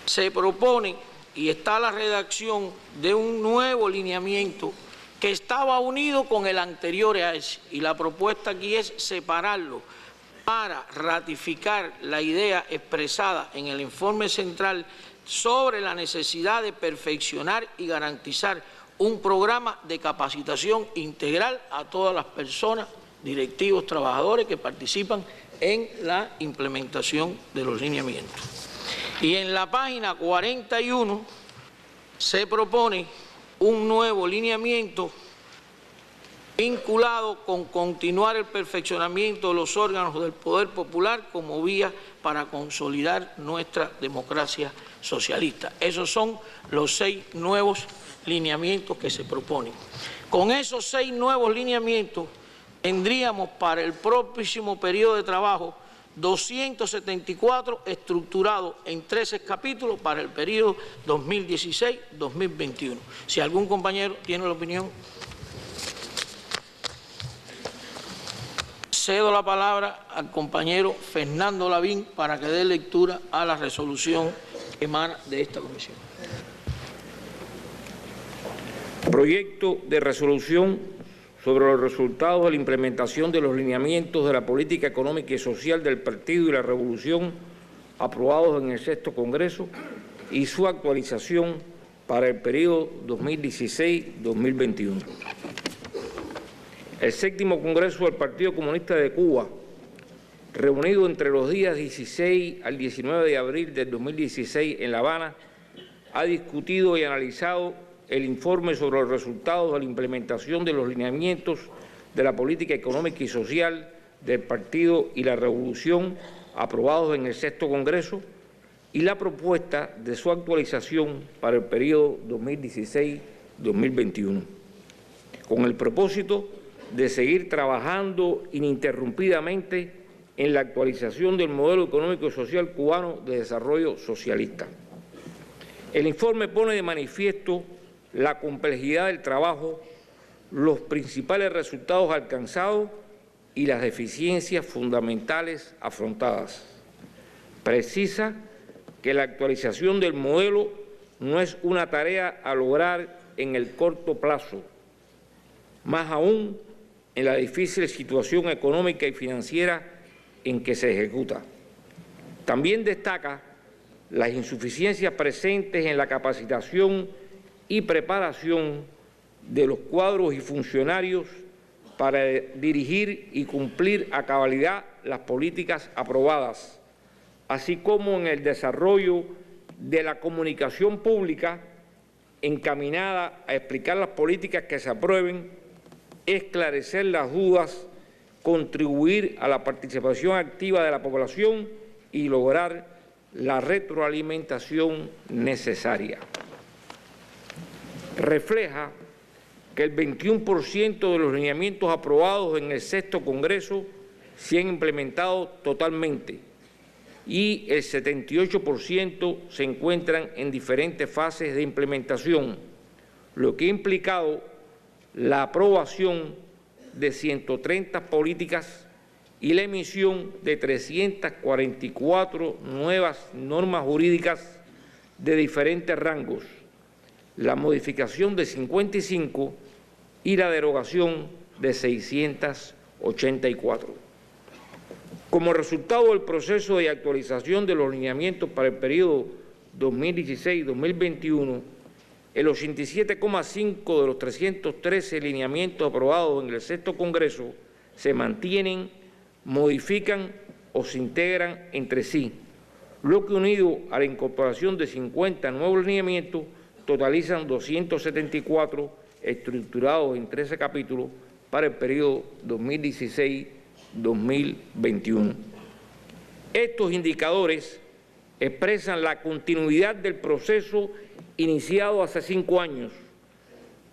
se propone y está la redacción de un nuevo lineamiento que estaba unido con el anterior a ese, y la propuesta aquí es separarlo para ratificar la idea expresada en el informe central sobre la necesidad de perfeccionar y garantizar un programa de capacitación integral a todas las personas, directivos, trabajadores que participan en la implementación de los lineamientos. Y en la página 41 se propone un nuevo lineamiento vinculado con continuar el perfeccionamiento de los órganos del poder popular como vía para consolidar nuestra democracia socialista. Esos son los 6 nuevos lineamientos que se proponen. Con esos 6 nuevos lineamientos tendríamos para el próximo periodo de trabajo 274 estructurados en 13 capítulos para el periodo 2016-2021. Si algún compañero tiene la opinión, cedo la palabra al compañero Fernando Lavín para que dé lectura a la resolución que emana de esta comisión. Proyecto de resolución sobre los resultados de la implementación de los lineamientos de la política económica y social del Partido y la Revolución aprobados en el 6º Congreso y su actualización para el periodo 2016-2021. El 7º Congreso del Partido Comunista de Cuba, reunido entre los días 16 al 19 de abril del 2016 en La Habana, ha discutido y analizado el informe sobre los resultados de la implementación de los lineamientos de la política económica y social del Partido y la Revolución aprobados en el sexto Congreso y la propuesta de su actualización para el periodo 2016-2021, con el propósito de seguir trabajando ininterrumpidamente en la actualización del modelo económico y social cubano de desarrollo socialista. El informe pone de manifiesto la complejidad del trabajo, los principales resultados alcanzados y las deficiencias fundamentales afrontadas. Precisa que la actualización del modelo no es una tarea a lograr en el corto plazo, más aún en la difícil situación económica y financiera en que se ejecuta. También destaca las insuficiencias presentes en la capacitación y preparación de los cuadros y funcionarios para dirigir y cumplir a cabalidad las políticas aprobadas, así como en el desarrollo de la comunicación pública encaminada a explicar las políticas que se aprueben, esclarecer las dudas, contribuir a la participación activa de la población y lograr la retroalimentación necesaria. Refleja que el 21% de los lineamientos aprobados en el sexto Congreso se han implementado totalmente y el 78% se encuentran en diferentes fases de implementación, lo que ha implicado la aprobación de 130 políticas y la emisión de 344 nuevas normas jurídicas de diferentes rangos, la modificación de 55 y la derogación de 684. Como resultado del proceso de actualización de los lineamientos para el periodo 2016-2021, el 87,5% de los 313 lineamientos aprobados en el sexto Congreso se mantienen, modifican o se integran entre sí, lo que unido a la incorporación de 50 nuevos lineamientos totalizan 274 estructurados en 13 capítulos para el periodo 2016-2021. Estos indicadores expresan la continuidad del proceso iniciado hace 5 años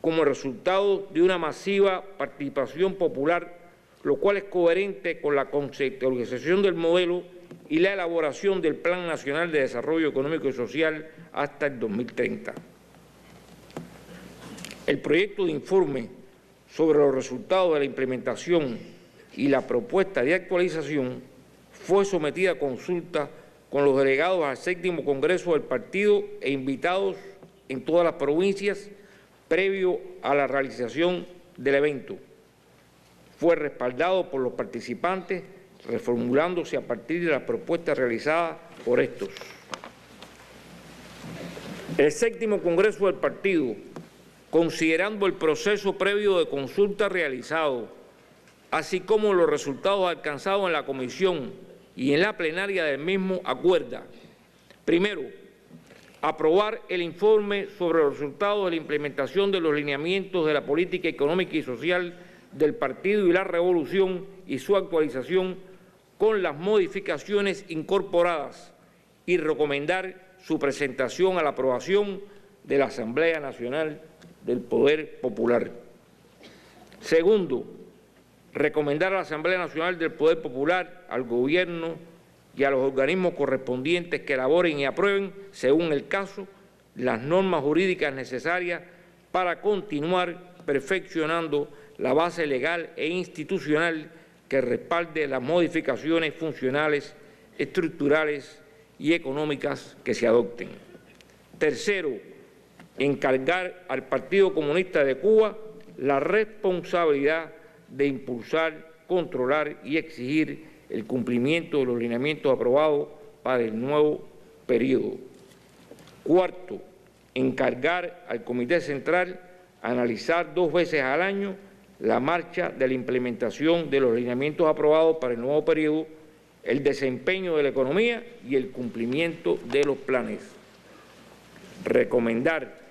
como resultado de una masiva participación popular, lo cual es coherente con la conceptualización del modelo y la elaboración del Plan Nacional de Desarrollo Económico y Social hasta el 2030. El proyecto de informe sobre los resultados de la implementación y la propuesta de actualización fue sometida a consulta con los delegados al séptimo Congreso del partido e invitados en todas las provincias previo a la realización del evento. Fue respaldado por los participantes, reformulándose a partir de las propuestas realizadas por estos. El séptimo Congreso del partido, considerando el proceso previo de consulta realizado, así como los resultados alcanzados en la comisión y en la plenaria del mismo, acuerda, primero, aprobar el informe sobre los resultados de la implementación de los lineamientos de la política económica y social del Partido y la Revolución y su actualización con las modificaciones incorporadas y recomendar su presentación a la aprobación de la Asamblea Nacional del Poder Popular. Segundo, recomendar a la Asamblea Nacional del Poder Popular, al Gobierno y a los organismos correspondientes que elaboren y aprueben, según el caso, las normas jurídicas necesarias para continuar perfeccionando la base legal e institucional que respalde las modificaciones funcionales, estructurales y económicas que se adopten. Tercero, encargar al Partido Comunista de Cuba la responsabilidad de impulsar, controlar y exigir el cumplimiento de los lineamientos aprobados para el nuevo periodo. Cuarto, encargar al Comité Central analizar 2 veces al año la marcha de la implementación de los lineamientos aprobados para el nuevo periodo, el desempeño de la economía y el cumplimiento de los planes. Recomendar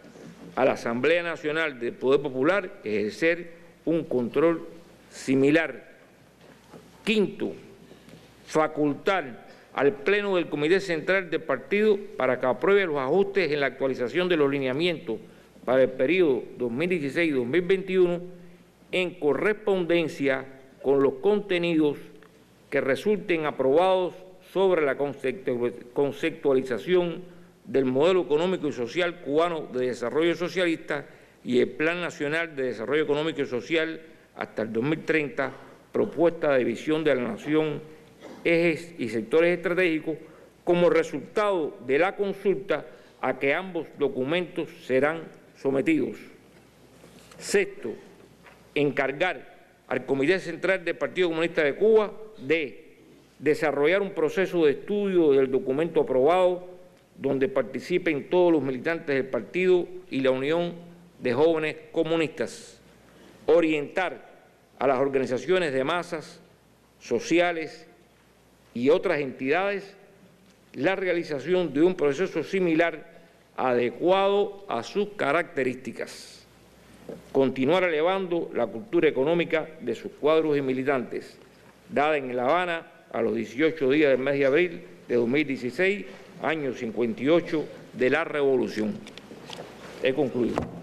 a la Asamblea Nacional del Poder Popular ejercer un control similar. Quinto, facultar al Pleno del Comité Central del Partido para que apruebe los ajustes en la actualización de los lineamientos para el periodo 2016-2021 en correspondencia con los contenidos que resulten aprobados sobre la conceptualización del modelo económico y social cubano de desarrollo socialista y el Plan Nacional de Desarrollo Económico y Social hasta el 2030, propuesta de visión de la nación, ejes y sectores estratégicos, como resultado de la consulta a que ambos documentos serán sometidos. Sexto, encargar al Comité Central del Partido Comunista de Cuba de desarrollar un proceso de estudio del documento aprobado donde participen todos los militantes del partido y la Unión de Jóvenes Comunistas. Orientar a las organizaciones de masas sociales y otras entidades la realización de un proceso similar adecuado a sus características. Continuar elevando la cultura económica de sus cuadros y militantes, dada en La Habana a los 18 días del mes de abril de 2016, año 58 de la Revolución. He concluido.